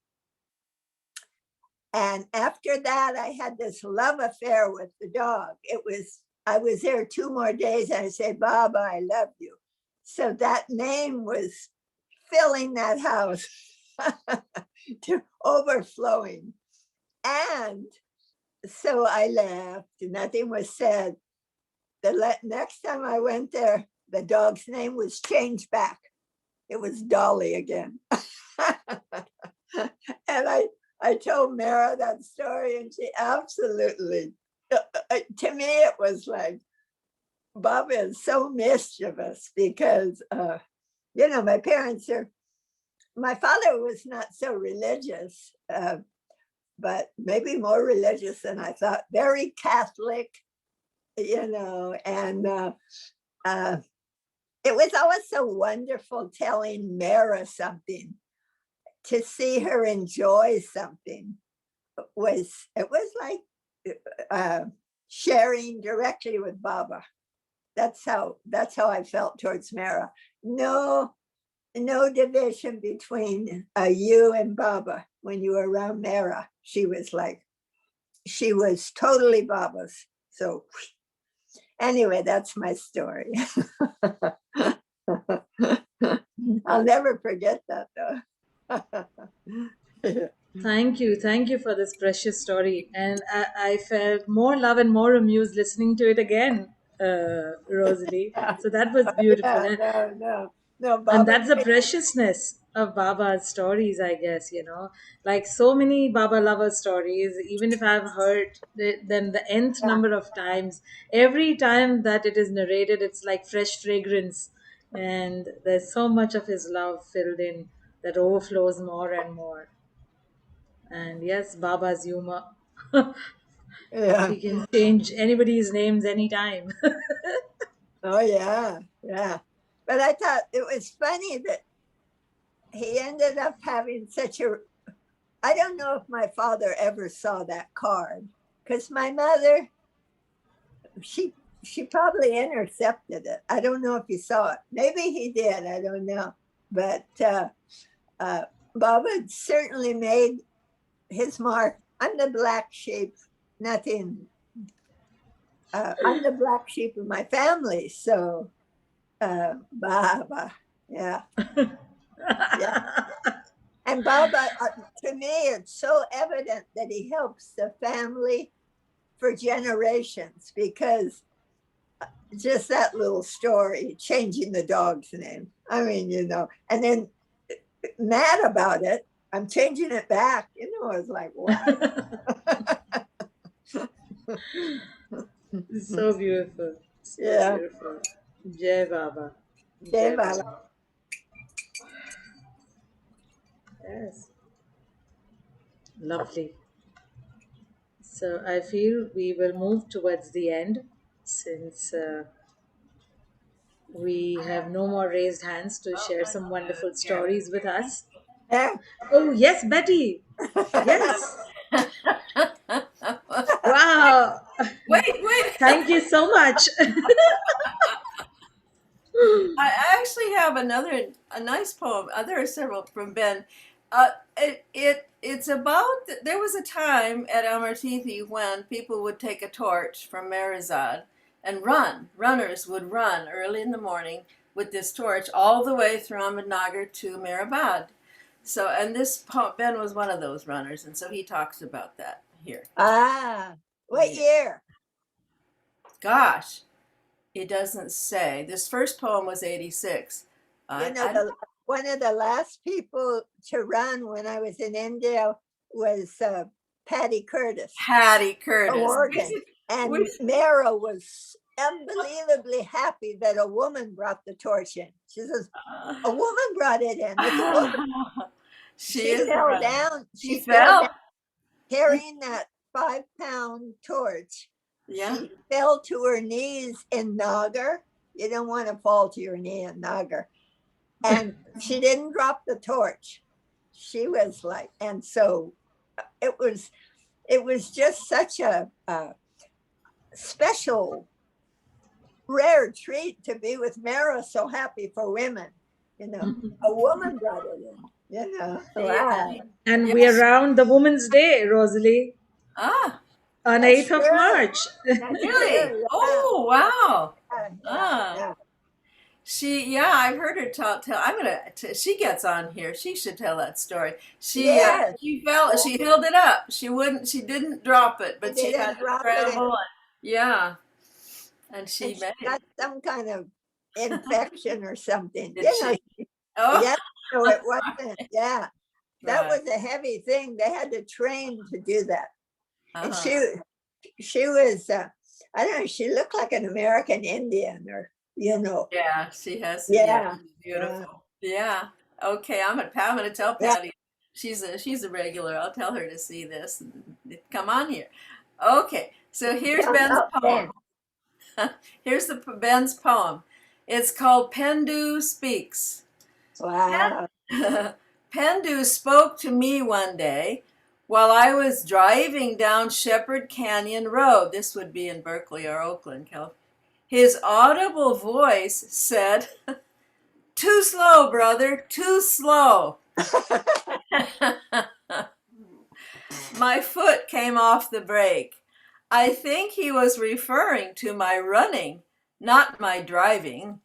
And after that, I had this love affair with the dog. I was there 2 more days and I say, Baba, I love you. So that name was filling that house to overflowing. And so I left, nothing was said. The next time I went there, the dog's name was changed back. It was Dolly again. And I told Meher that story, and she absolutely, to me, it was like, Baba is so mischievous because, my my father was not so religious, but maybe more religious than I thought, very Catholic, and it was always so wonderful telling Meher something. To see her enjoy something it was like sharing directly with Baba. That's how I felt towards Meher. No division between you and Baba when you were around Meher. She was totally Baba's. So anyway, that's my story. I'll never forget that though. Thank you for this precious story. And I felt more love and more amused listening to it again, Rosalie. So that was beautiful. No, And Baba. that's the preciousness of Baba's stories, I guess, like so many Baba lover stories, even if I've heard them the nth number of times, every time that it is narrated, it's like fresh fragrance. And there's so much of his love filled in that overflows more and more. And yes, Baba's humor. Yeah. He can change anybody's names anytime. Oh, yeah. But I thought it was funny that he ended up having I don't know if my father ever saw that card, because my mother, she probably intercepted it. I don't know if he saw it. Maybe he did. I don't know. But Baba certainly made his mark. I'm the black sheep, nothing. I'm the black sheep of my family. So Baba, yeah. And Baba, to me, it's so evident that he helps the family for generations, because just that little story, changing the dog's name. I mean, and then mad about it, I'm changing it back. It's like, what? So beautiful. So beautiful. Jai Baba. Jai Baba. Yes. Lovely. So I feel we will move towards the end, since we have no more raised hands to share some wonderful stories with us. Yeah. Oh, yes, Betty. Yes. Wow. Wait. Thank you so much. I actually have a nice poem. There are several from Ben. It's about, there was a time at Amartithi when people would take a torch from Meherzad and runners would run early in the morning with this torch all the way through Ahmednagar to Mehrabad. So, and this Ben was one of those runners, and so he talks about that here. What year? Gosh, it doesn't say. This first poem was 86. One of the last people to run when I was in India was Patty Curtis. Oregon. And Meher was unbelievably happy that a woman brought the torch in. She says, a woman brought it in. It's a woman. She fell down. She fell down carrying that 5-pound torch. Yeah. She fell to her knees in Nagar. You don't want to fall to your knee in Nagar. And she didn't drop the torch. She was like, and so it was just such a special, rare treat to be with Meher. So happy for women, a woman brought it in, Wow. And we are around the Women's Day, Rosalie. On 8th of March. Really? Oh, wow. Yeah. Yeah, I've heard her tell. She gets on here. She should tell that story. Yes. She held it up. She didn't drop it, but she didn't had to drop it in. scramble. Yeah, and And she she made got some kind of infection or something. Did You know, she? Oh, yeah, so it wasn't, yeah. That right. was a heavy thing. They had to train to do that. And Uh-huh. she was, I don't know, she looked like an American Indian or, you know. Yeah, she has. Yeah. She's beautiful. Yeah. Okay, I'm gonna tell Yeah. Patty. She's a regular. I'll tell her to see this and come on here. Okay, so here's Tell Ben's about poem. Here's Ben's poem. It's called Pendu Speaks. Wow. Pendu spoke to me one day while I was driving down Shepherd Canyon Road. This would be in Berkeley or Oakland, California. His audible voice said, "Too slow, brother, too slow." My foot came off the brake. I think he was referring to my running, not my driving.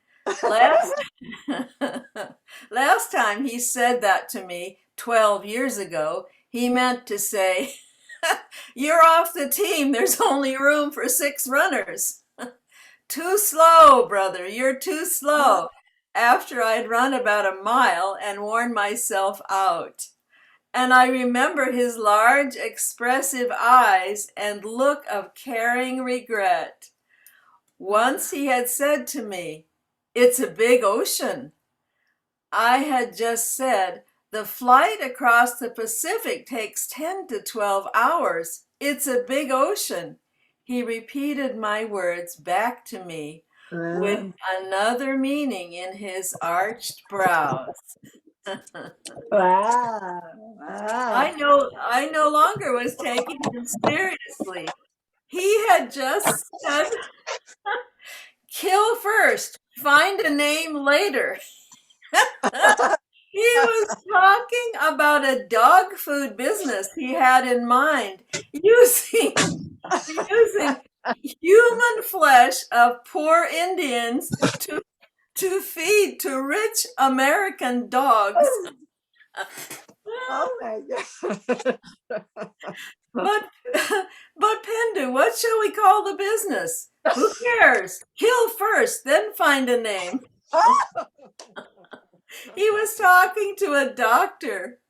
Last time he said that to me 12 years ago, he meant to say, "You're off the team. There's only room for 6 runners." Too slow, brother. You're too slow. After I'd run about a mile and worn myself out. And I remember his large, expressive eyes and look of caring regret. Once he had said to me, "It's a big ocean." I had just said, "The flight across the Pacific takes 10 to 12 hours. It's a big ocean." He repeated my words back to me with another meaning in his arched brows. Wow. I no longer was taking him seriously. He had just said, "Kill first, find a name later." He was talking about a dog food business he had in mind, using human flesh of poor Indians to feed to rich American dogs. Oh my God. But Pendu, what shall we call the business? Who cares? Kill first, then find a name. He was talking to a doctor.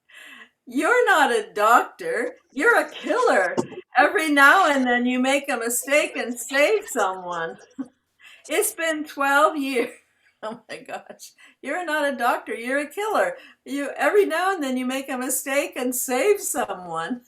You're not a doctor. You're a killer. Every now and then you make a mistake and save someone. It's been 12 years. Oh my gosh. You're not a doctor. You're a killer. Every now and then you make a mistake and save someone.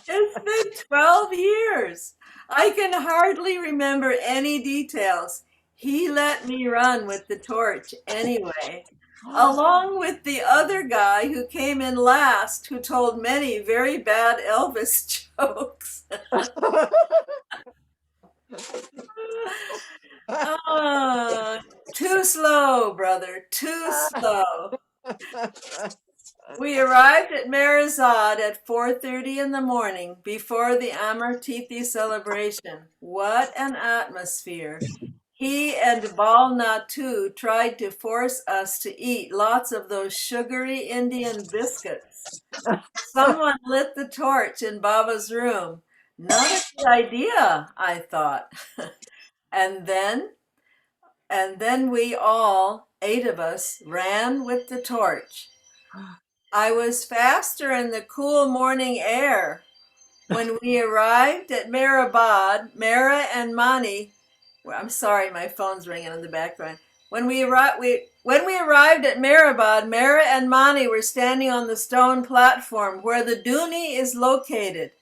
It's been 12 years. I can hardly remember any details. He let me run with the torch anyway, along with the other guy who came in last, who told many very bad Elvis jokes. Too slow, brother, too slow. We arrived at Merazad at 4:30 in the morning before the Amar Tithi celebration. What an atmosphere. He and Bal Natu tried to force us to eat lots of those sugary Indian biscuits. Someone lit the torch in Baba's room. Not a good idea, I thought. And then we all, 8 of us, ran with the torch. I was faster in the cool morning air. When we arrived at Mehrabad, Mera and Mani, I'm sorry, my phone's ringing in the background. When we arrived at Mehrabad, Mera and Mani were standing on the stone platform where the Dhuni is located.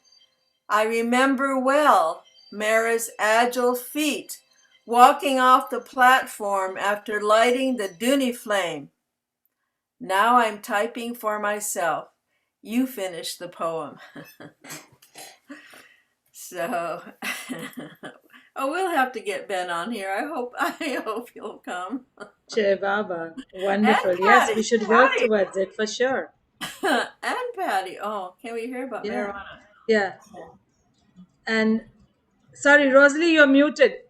I remember well Mera's agile feet walking off the platform after lighting the Dhuni flame. Now I'm typing for myself. You finish the poem. So, we'll have to get Ben on here. I hope he'll come. Jai Baba. Wonderful. And Yes, Patty. we should work towards it for sure. And Patty. Oh, can we hear about marijuana? Yeah. And sorry, Rosalie, you're muted.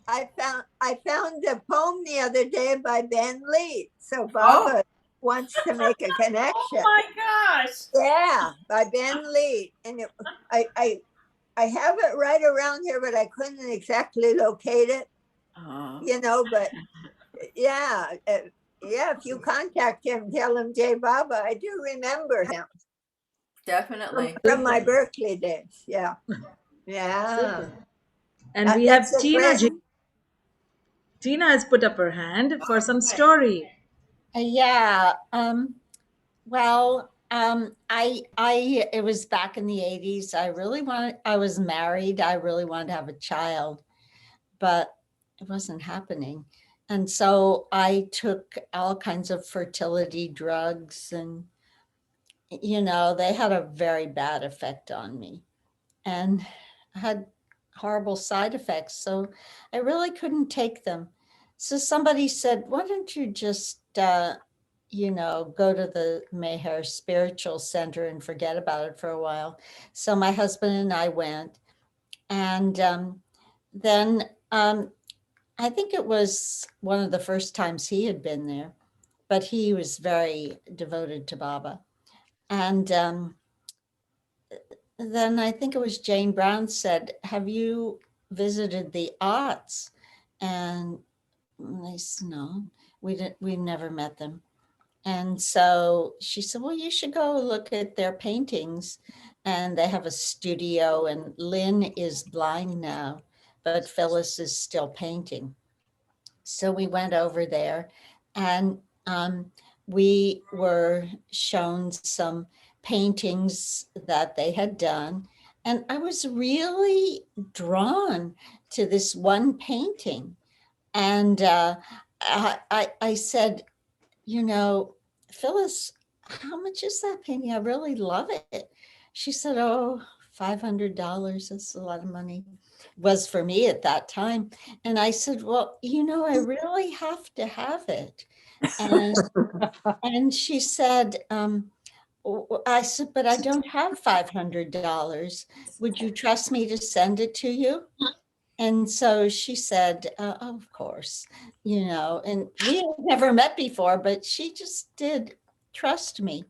I found a poem the other day by Ben Lee. So Baba wants to make a connection. Oh my gosh. Yeah, by Ben Lee. And I have it right around here, but I couldn't exactly locate it. You know, but yeah, if you contact him, tell him Jay Baba. I do remember him. Definitely. From my Berkeley days. Yeah. Yeah. Super. And we have That's a Tina. great- Tina has put up her hand for some story. Yeah. Well, it was back in the 80s. I was married. I really wanted to have a child, but it wasn't happening. And so I took all kinds of fertility drugs and, they had a very bad effect on me and had horrible side effects. So I really couldn't take them. So somebody said, why don't you just, go to the Meher Spiritual Center and forget about it for a while. So my husband and I went. And then I think it was one of the first times he had been there, but he was very devoted to Baba. And then I think it was Jane Brown said, have you visited the Arts? And I said, no, we never met them. And so she said, well, you should go look at their paintings. And they have a studio, and Lynn is blind now, but Phyllis is still painting. So we went over there, and we were shown some paintings that they had done. And I was really drawn to this one painting. And I said, Phyllis, how much is that painting? I really love it. She said, oh, $500. That's a lot of money. Was for me at that time. And I said, well, I really have to have it. And she said, I said, but I don't have $500. Would you trust me to send it to you? And so she said, of course, and we had never met before, but she just did trust me.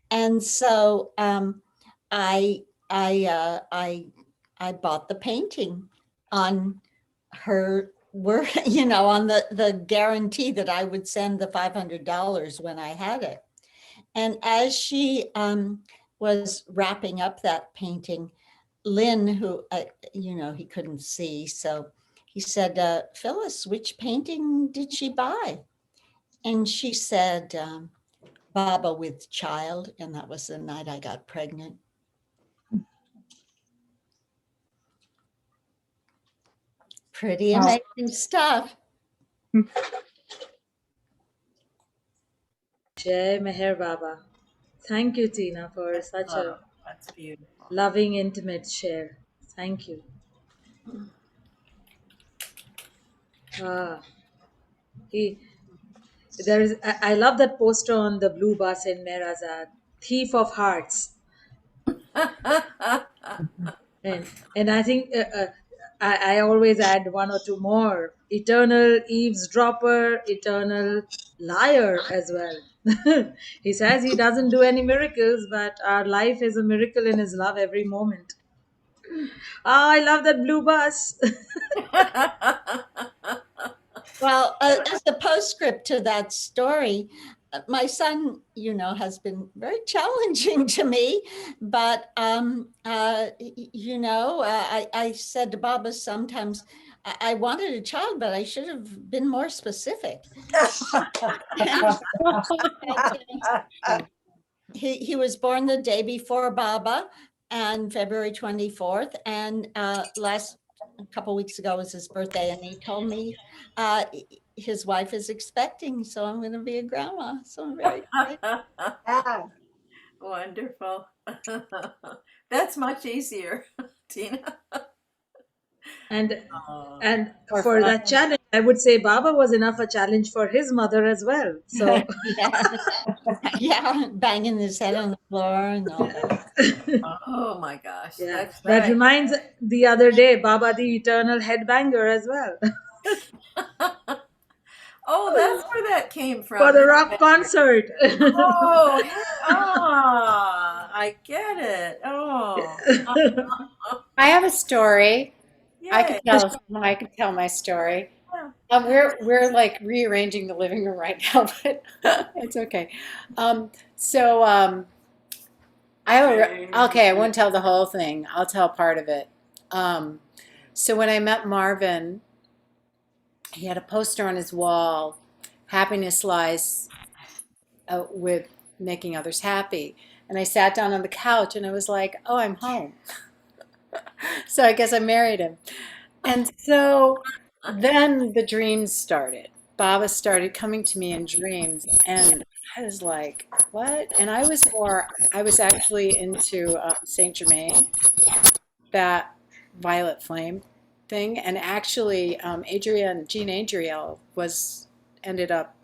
And so I bought the painting on her work, on the guarantee that I would send the $500 when I had it. And as she was wrapping up that painting, Lynn, who, he couldn't see, so he said, Phyllis, which painting did she buy? And she said, Baba with Child, and that was the night I got pregnant. Pretty amazing stuff. Jai Meher Baba. Thank you, Tina, for such a That's beautiful. loving, intimate share. Thank you. I love that poster on the blue bus in Merazad, Thief of Hearts. and I think I always add one or two more. Eternal eavesdropper, eternal liar as well. He says he doesn't do any miracles, but our life is a miracle in his love every moment. I love that blue bus. Well, as a postscript to that story, my son, has been very challenging to me, but, I said to Baba sometimes, I wanted a child, but I should have been more specific. He was born the day before Baba, and February 24th, and a couple weeks ago was his birthday, and he told me his wife is expecting, so I'm going to be a grandma. So I'm very excited. Wonderful. That's much easier, Tina. And for that challenge, I would say Baba was enough a challenge for his mother as well. So yeah, banging his head on the floor and all that. Oh my gosh, Yeah, that's that right. reminds the other day, Baba the Eternal Headbanger as well. Oh, that's where that came For from. the rock concert. Oh, I get it. Oh, I have a story. yay. I could tell my story. Yeah. We're like rearranging the living room right now, but it's okay. So okay, I won't tell the whole thing. I'll tell part of it. So when I met Marvin, he had a poster on his wall, happiness lies with making others happy. And I sat down on the couch and I was like, oh, I'm home. So I guess I married him. And so then the dreams started. Baba started coming to me in dreams, and I was like, what? And I was actually into Saint Germain, that violet flame thing. And actually, Jean Adriel ended up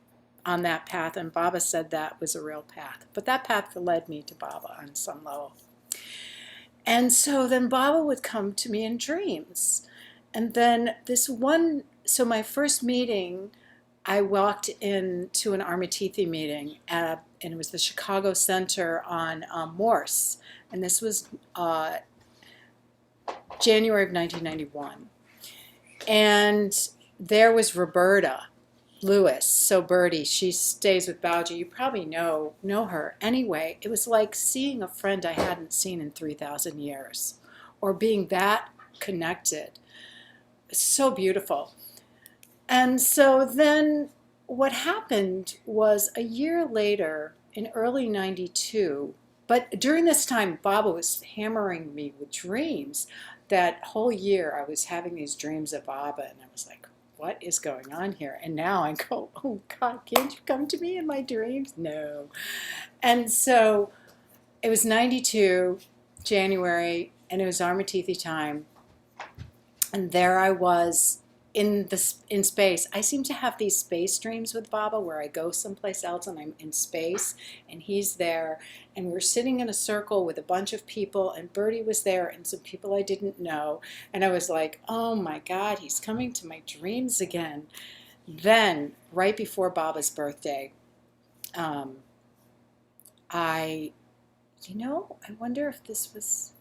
on that path, and Baba said that was a real path. But that path led me to Baba on some level. And so then Baba would come to me in dreams. And then so my first meeting, I walked into an Armatithi meeting, and it was the Chicago Center on Morse. And this was January of 1991. And there was Roberta Lewis, so Birdie, she stays with Bauji. You probably know her. Anyway, it was like seeing a friend I hadn't seen in 3,000 years, or being that connected. So beautiful. And so then what happened was a year later, in early 92, but during this time, Baba was hammering me with dreams. That whole year, I was having these dreams of Baba, and I was like, what is going on here? And now I go, oh God, can't you come to me in my dreams? No. And so it was 92, January, and it was Armatithi time. And there I was in space. I seem to have these space dreams with Baba where I go someplace else and I'm in space and he's there. And we're sitting in a circle with a bunch of people, and Bertie was there and some people I didn't know. And I was like, oh my God, he's coming to my dreams again. Then, right before Baba's birthday, I wonder if this was,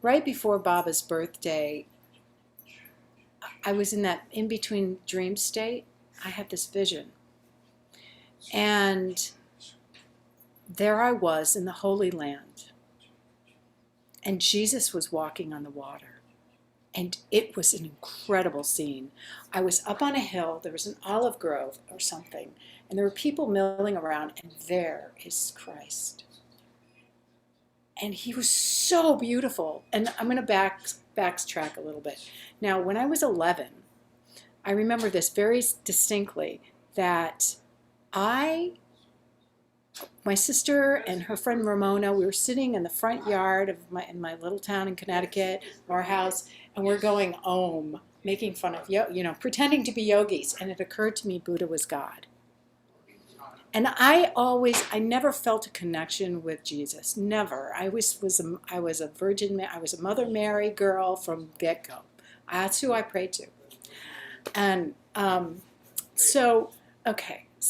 right before Baba's birthday, I was in that in-between dream state. I had this vision. And there I was in the Holy Land. And Jesus was walking on the water. And it was an incredible scene. I was up on a hill. There was an olive grove or something. And there were people milling around. And there is Christ. And he was so beautiful. And I'm going to backtrack a little bit. Now, when I was 11, I remember this very distinctly, that my sister and her friend Ramona, we were sitting in the front yard of in my little town in Connecticut, our house, and we're going Om, making fun of, pretending to be yogis. And it occurred to me Buddha was God. And I never felt a connection with Jesus. Never. I was a Virgin. I was a Mother Mary girl from get-go. That's who I prayed to. And so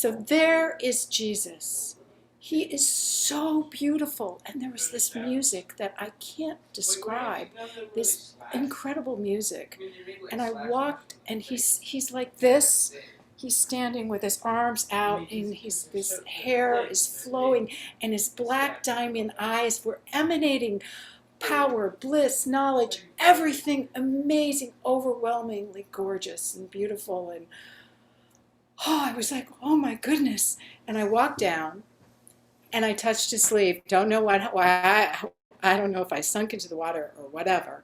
there is Jesus. He is so beautiful. And there was this music that I can't describe, this incredible music. And I walked, and he's like this. He's standing with his arms out, and his hair is flowing, and his black diamond eyes were emanating power, bliss, knowledge, everything amazing, overwhelmingly gorgeous and beautiful. And I was like, oh my goodness. And I walked down and I touched his sleeve. Don't know why. I don't know if I sunk into the water or whatever.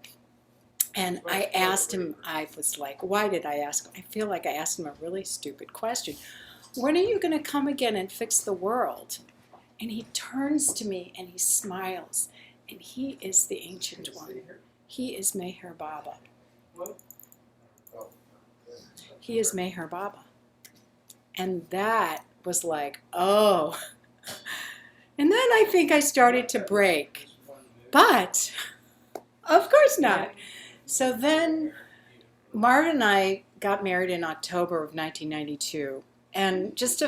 And I asked him, I was like, why did I ask him? I feel like I asked him a really stupid question. When are you going to come again and fix the world? And he turns to me and he smiles. And he is the Ancient One. He is Meher Baba. He is Meher Baba. And that was like, oh. And then I think I started to break. But, of course not. So then Marvin and I got married in October of 1992. And just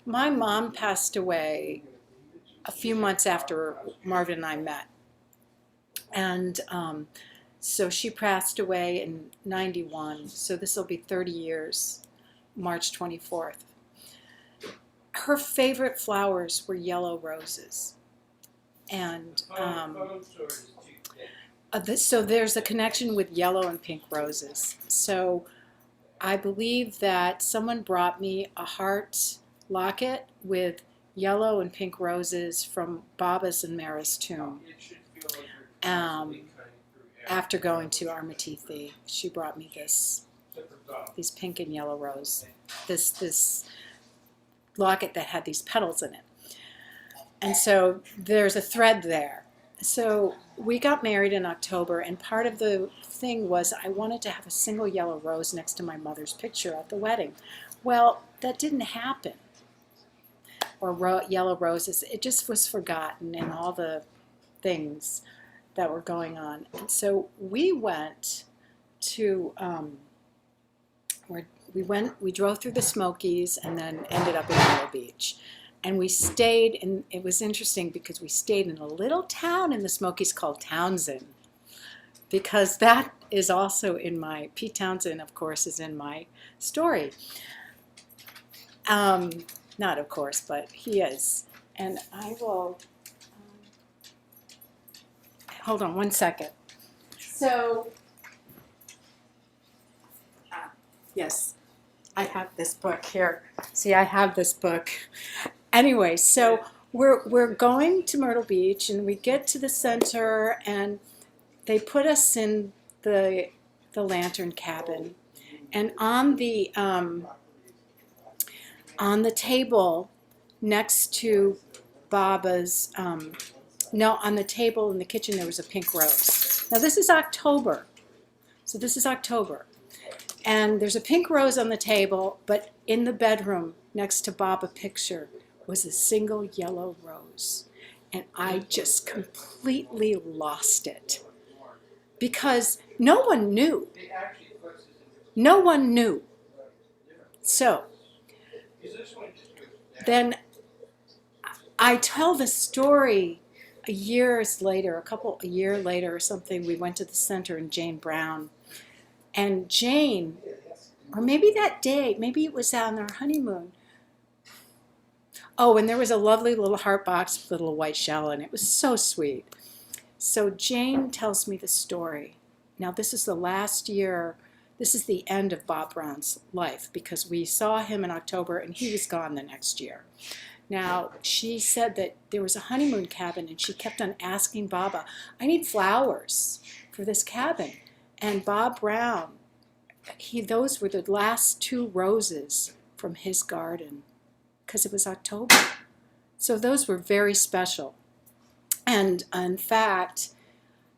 my mom passed away a few months after Marvin and I met. And so she passed away in 91. So this will be 30 years, March 24th. Her favorite flowers were yellow roses. And so there's a connection with yellow and pink roses. So I believe that someone brought me a heart locket with yellow and pink roses from Baba's and Mara's tomb. After going to Armatithi, she brought me these pink and yellow rose, this locket that had these petals in it. And so there's a thread there. So we got married in October, and part of the thing was I wanted to have a single yellow rose next to my mother's picture at the wedding. Well, that didn't happen. Or yellow roses. It just was forgotten in all the things that were going on. And so we went to, we drove through the Smokies and then ended up in Myrtle Beach. And we stayed, and it was interesting because we stayed in a little town in the Smokies called Townsend, because that is also in Pete Townsend, of course, is in my story. Not of course, but he is. And I will, hold on one second. So, yes, I have this book here. See, I have this book. Anyway, so we're going to Myrtle Beach, and we get to the center, and they put us in the lantern cabin, and on the table next to Baba's, on the table in the kitchen there was a pink rose. Now this is October, so this is October, and there's a pink rose on the table, but in the bedroom next to Baba's picture was a single yellow rose. And I just completely lost it because no one knew. No one knew. So then I tell the story a year later or something. We went to the center, and Jane Brown. And Jane, or maybe that day, maybe it was on our honeymoon. Oh, and there was a lovely little heart box with a little white shell in it. It was so sweet. So Jane tells me the story. Now this is the last year, this is the end of Bob Brown's life, because we saw him in October and he was gone the next year. Now she said that there was a honeymoon cabin, and she kept on asking Baba, I need flowers for this cabin. And Bob Brown, those were the last 2 roses from his garden, because it was October. So those were very special. And in fact,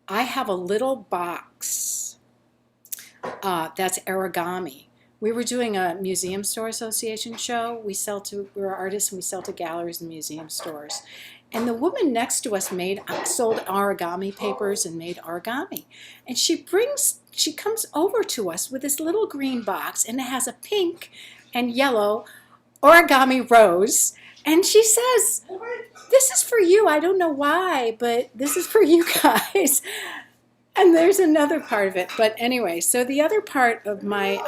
I have a little box that's origami. We were doing a Museum Store Association show. We're artists, and we sell to galleries and museum stores. And the woman next to us sold origami papers and made origami. And she comes over to us with this little green box, and it has a pink and yellow origami rose, and she says, this is for you. I don't know why, but this is for you guys. And there's another part of it. But anyway, so the other part of my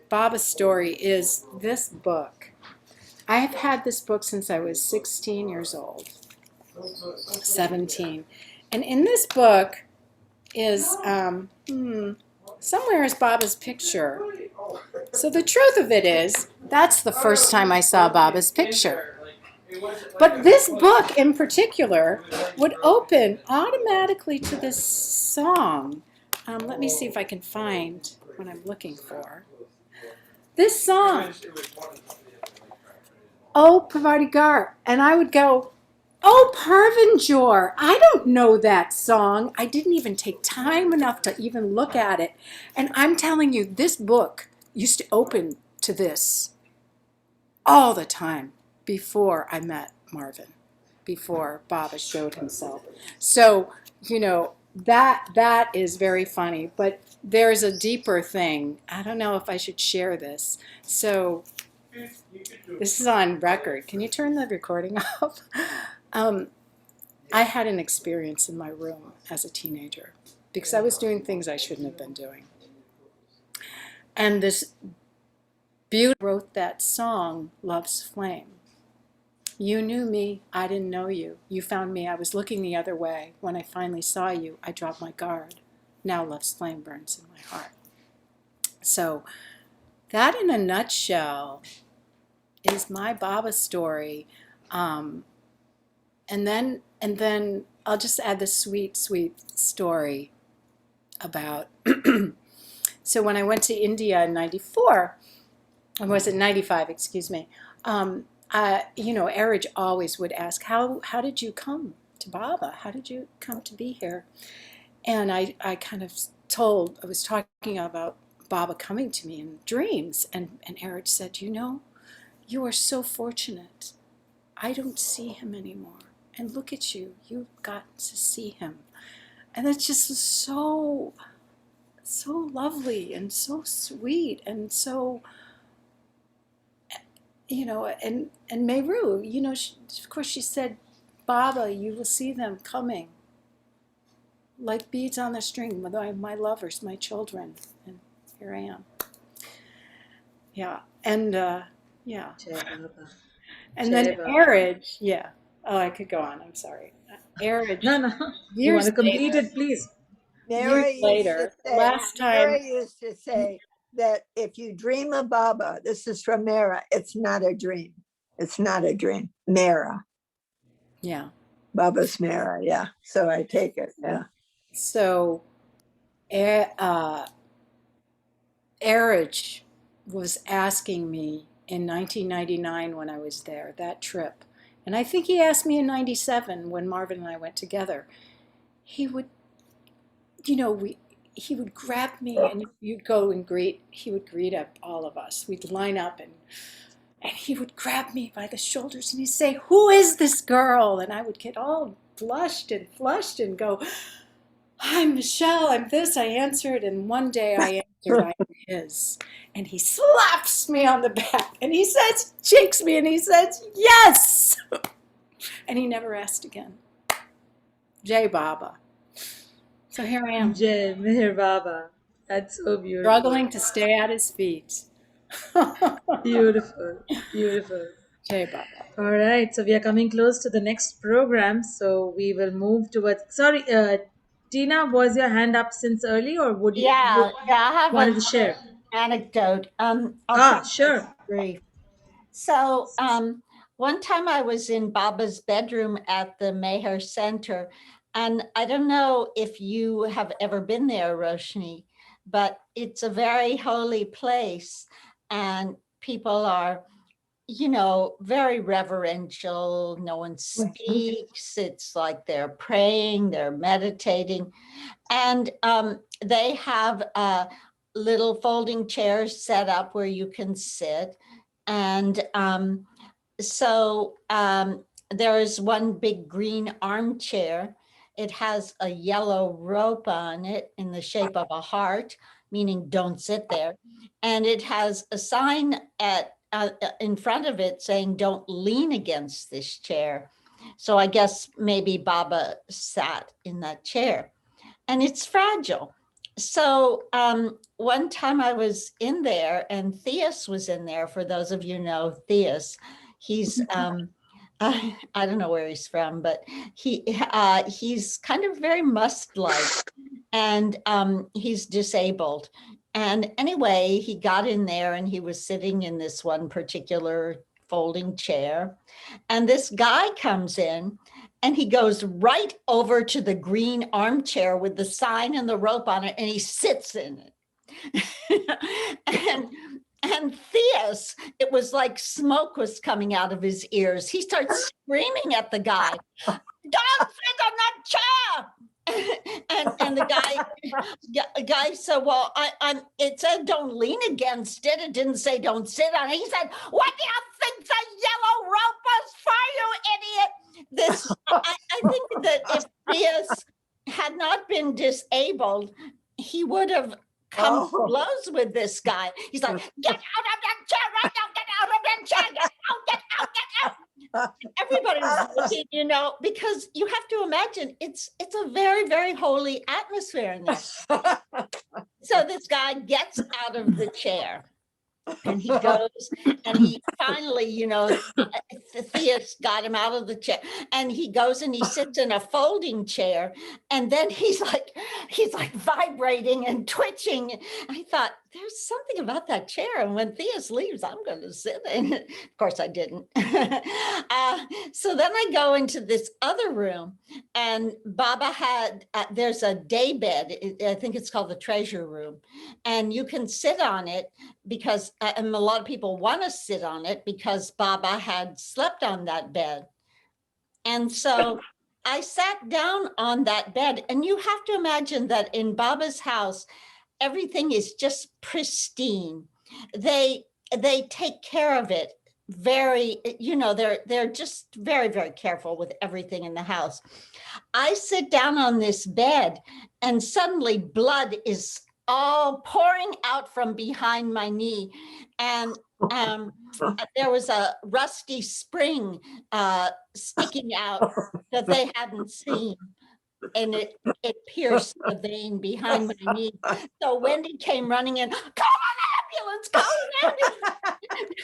Baba story is this book. I have had this book since I was 16 years old, 17. And in this book is, somewhere is Baba's picture. So the truth of it is, that's the first time I saw Baba's picture. But this book in particular would open automatically to this song. Let me see if I can find what I'm looking for. This song, Oh Parvatigar. And I would go, Oh Parvanjor. I don't know that song. I didn't even take time enough to even look at it. And I'm telling you, this book used to open to this all the time. before I met Marvin, before Baba showed himself. So, you know, that is very funny, but there's a deeper thing. I don't know if I should share this. So this is on record. Can you turn the recording off? I had an experience in my room as a teenager because I was doing things I shouldn't have been doing. And this beauty wrote that song, Love's Flame. You knew me, I didn't know you. You found me, I was looking the other way. When I finally saw you, I dropped my guard. Now love's flame burns in my heart. So that in a nutshell is my Baba story. And then I'll just add the sweet, sweet story about, so when I went to India in 94, or was it 95, excuse me, you know, Erich always would ask, how did you come to Baba? How did you come to be here? And I kind of I was talking about Baba coming to me in dreams, and Erich said, you know, you are so fortunate. I don't see him anymore. And look at you, you've got to see him. And that just was so lovely and so sweet and so, you know, and Meru, you know, of course she said, Baba, you will see them coming like beads on the string, my lovers, my children, and here I am. Yeah, and yeah. And then Erich, yeah. Oh, I could go on, I'm sorry. Erich. No. You want to complete it, please? Mary Years later, last time. Mary used to say that if you dream of Baba, this is from Mara, it's not a dream. It's not a dream. Mara. Yeah. Baba's Mara, yeah. So I take it, yeah. So Erich was asking me in 1999 when I was there, that trip. And I think he asked me in 97 when Marvin and I went together. He would, you know, he would grab me and you'd go and he would greet up all of us. We'd line up and he would grab me by the shoulders and he'd say, who is this girl? And I would get all blushed and flushed and go, I'm Michelle, I'm this, I answered. And one day I answered, I'm his. And he slaps me on the back and he says, shakes me and he says, yes. And he never asked again. Jai Baba. So here I am. Jai Meher Baba. That's so beautiful. Struggling to stay at his feet. Beautiful, beautiful. Jai Baba. All right, so we are coming close to the next program, so we will move towards. Sorry, Tina, was your hand up since early, or would you? Yeah, I have wanted to share anecdote. I'll sure. Brief. So, one time I was in Baba's bedroom at the Meher Center, and I don't know if you have ever been there, Roshni, but it's a very holy place, and people are, you know, very reverential. No one speaks. It's like they're praying, they're meditating, and they have little folding chairs set up where you can sit. And so there is one big green armchair. It has a yellow rope on it in the shape of a heart, meaning don't sit there. And it has a sign in front of it saying, don't lean against this chair. So I guess maybe Baba sat in that chair. And it's fragile. So one time I was in there and Theus was in there. For those of you who know Theus, he's, I don't know where he's from, but he's kind of very Must-like, and he's disabled. And anyway, he got in there and he was sitting in this one particular folding chair. And this guy comes in and he goes right over to the green armchair with the sign and the rope on it, and he sits in it. And Theus, it was like smoke was coming out of his ears. He starts screaming at the guy, don't sit on that chair. And the guy said, well, it said don't lean against it. It didn't say don't sit on it. He said, what do you think's a yellow rope I think that if Theus had not been disabled, he would have come to blows with this guy. He's like, get out of that chair right now, get out of that chair, get out, get out, get out. Everybody was looking, because you have to imagine it's a very, very holy atmosphere in there. So this guy gets out of the chair. And he goes and he finally, Theus got him out of the chair, and he goes and he sits in a folding chair, and then he's like vibrating and twitching. I thought, there's something about that chair, and when Theus leaves, I'm going to sit in it. Of course I didn't. So then I go into this other room, and Baba had, there's a day bed. I think it's called the treasure room, and you can sit on it because, and a lot of people want to sit on it because Baba had slept on that bed. And so I sat down on that bed, and you have to imagine that in Baba's house, everything is just pristine. They take care of it very, they're just very, very careful with everything in the house. I sit down on this bed, and suddenly blood is all pouring out from behind my knee. And there was a rusty spring sticking out that they hadn't seen. And it pierced the vein behind my knee. So Wendy came running in, call an ambulance,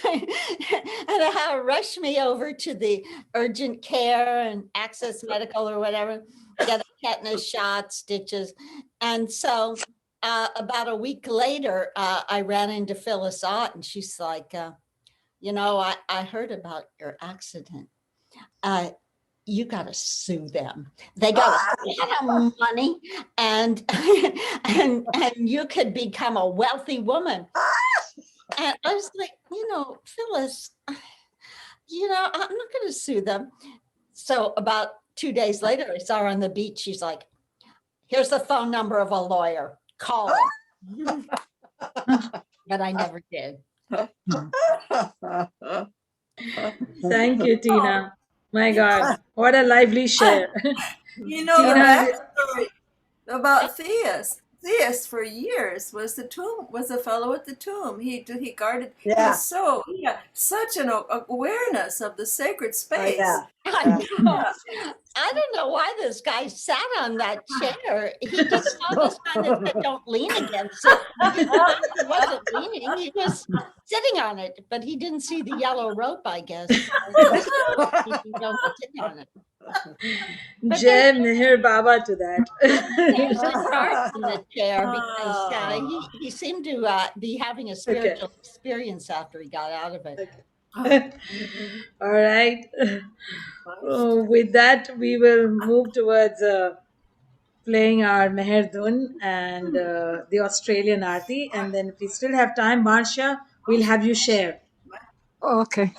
and I had to rush me over to the urgent care and Access Medical or whatever, get a tetanus shot, stitches. And so about a week later, I ran into Phyllis Ott, and she's like, I heard about your accident. You got to sue them. They got a lot of money, and you could become a wealthy woman. And I was like, Phyllis, I'm not going to sue them. So about 2 days later, I saw her on the beach. She's like, here's the phone number of a lawyer. Call him. But I never did. Thank you, Tina. My God, what a lively share. The backstory about Theus. Theus for years was a fellow at the tomb. He guarded. Yeah. He had such an awareness of the sacred space. I don't know why this guy sat on that chair. He just saw this kind of said, don't lean against it. He wasn't leaning, he was sitting on it, but he didn't see the yellow rope, I guess. He don't sit on it. Jai Meher Baba to that. There's a chart in the chair because he seemed to be having a spiritual experience after he got out of it. All right. With that, we will move towards playing our Meher Dhun and the Australian Arti. And then if we still have time, Marcia, we'll have you share. Okay.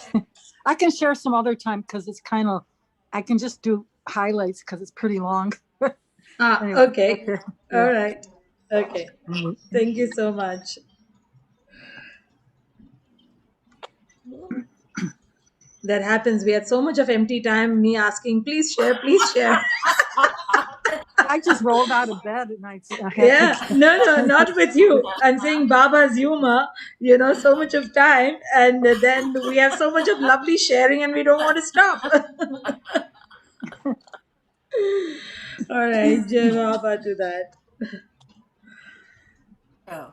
I can share some other time because it's I can just do highlights because it's pretty long. Anyway, okay. Yeah. All right. Okay. Thank you so much. That happens. We had so much of empty time, me asking, please share, please share. I just rolled out of bed and I had No, not with you. I'm saying Baba's humor, so much of time, and then we have so much of lovely sharing and we don't want to stop. All right, Jai Baba to that. Oh.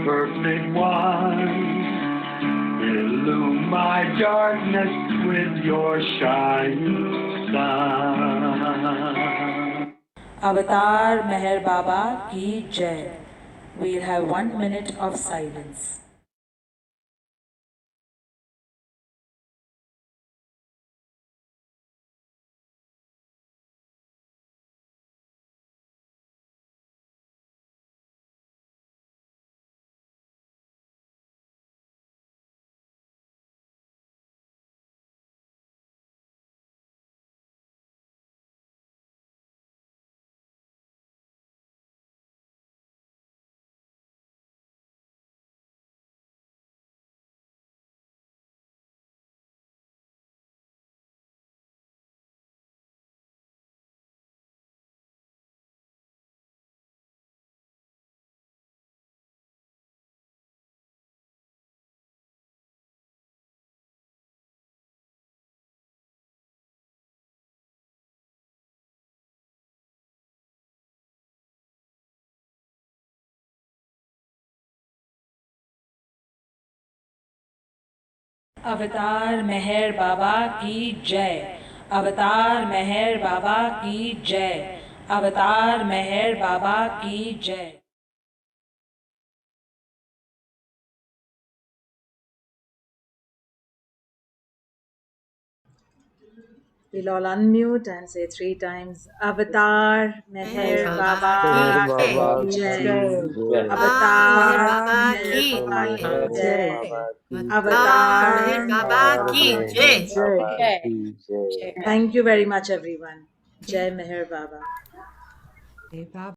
perfect one. Illume my darkness with your shining sun. Avatar Meher Baba Ki Jai. We'll have 1 minute of silence. Avatar Meher Baba Ki Jai. Avatar Meher Baba Ki Jai. Avatar Meher Baba Ki Jai. We'll all unmute and say 3 times Avatar Meher Baba Ki Jai. Avatar Meher Baba Ki Jai. Avatar Meher Baba Ki Jai. Thank you very much, everyone. Jai Meher Baba.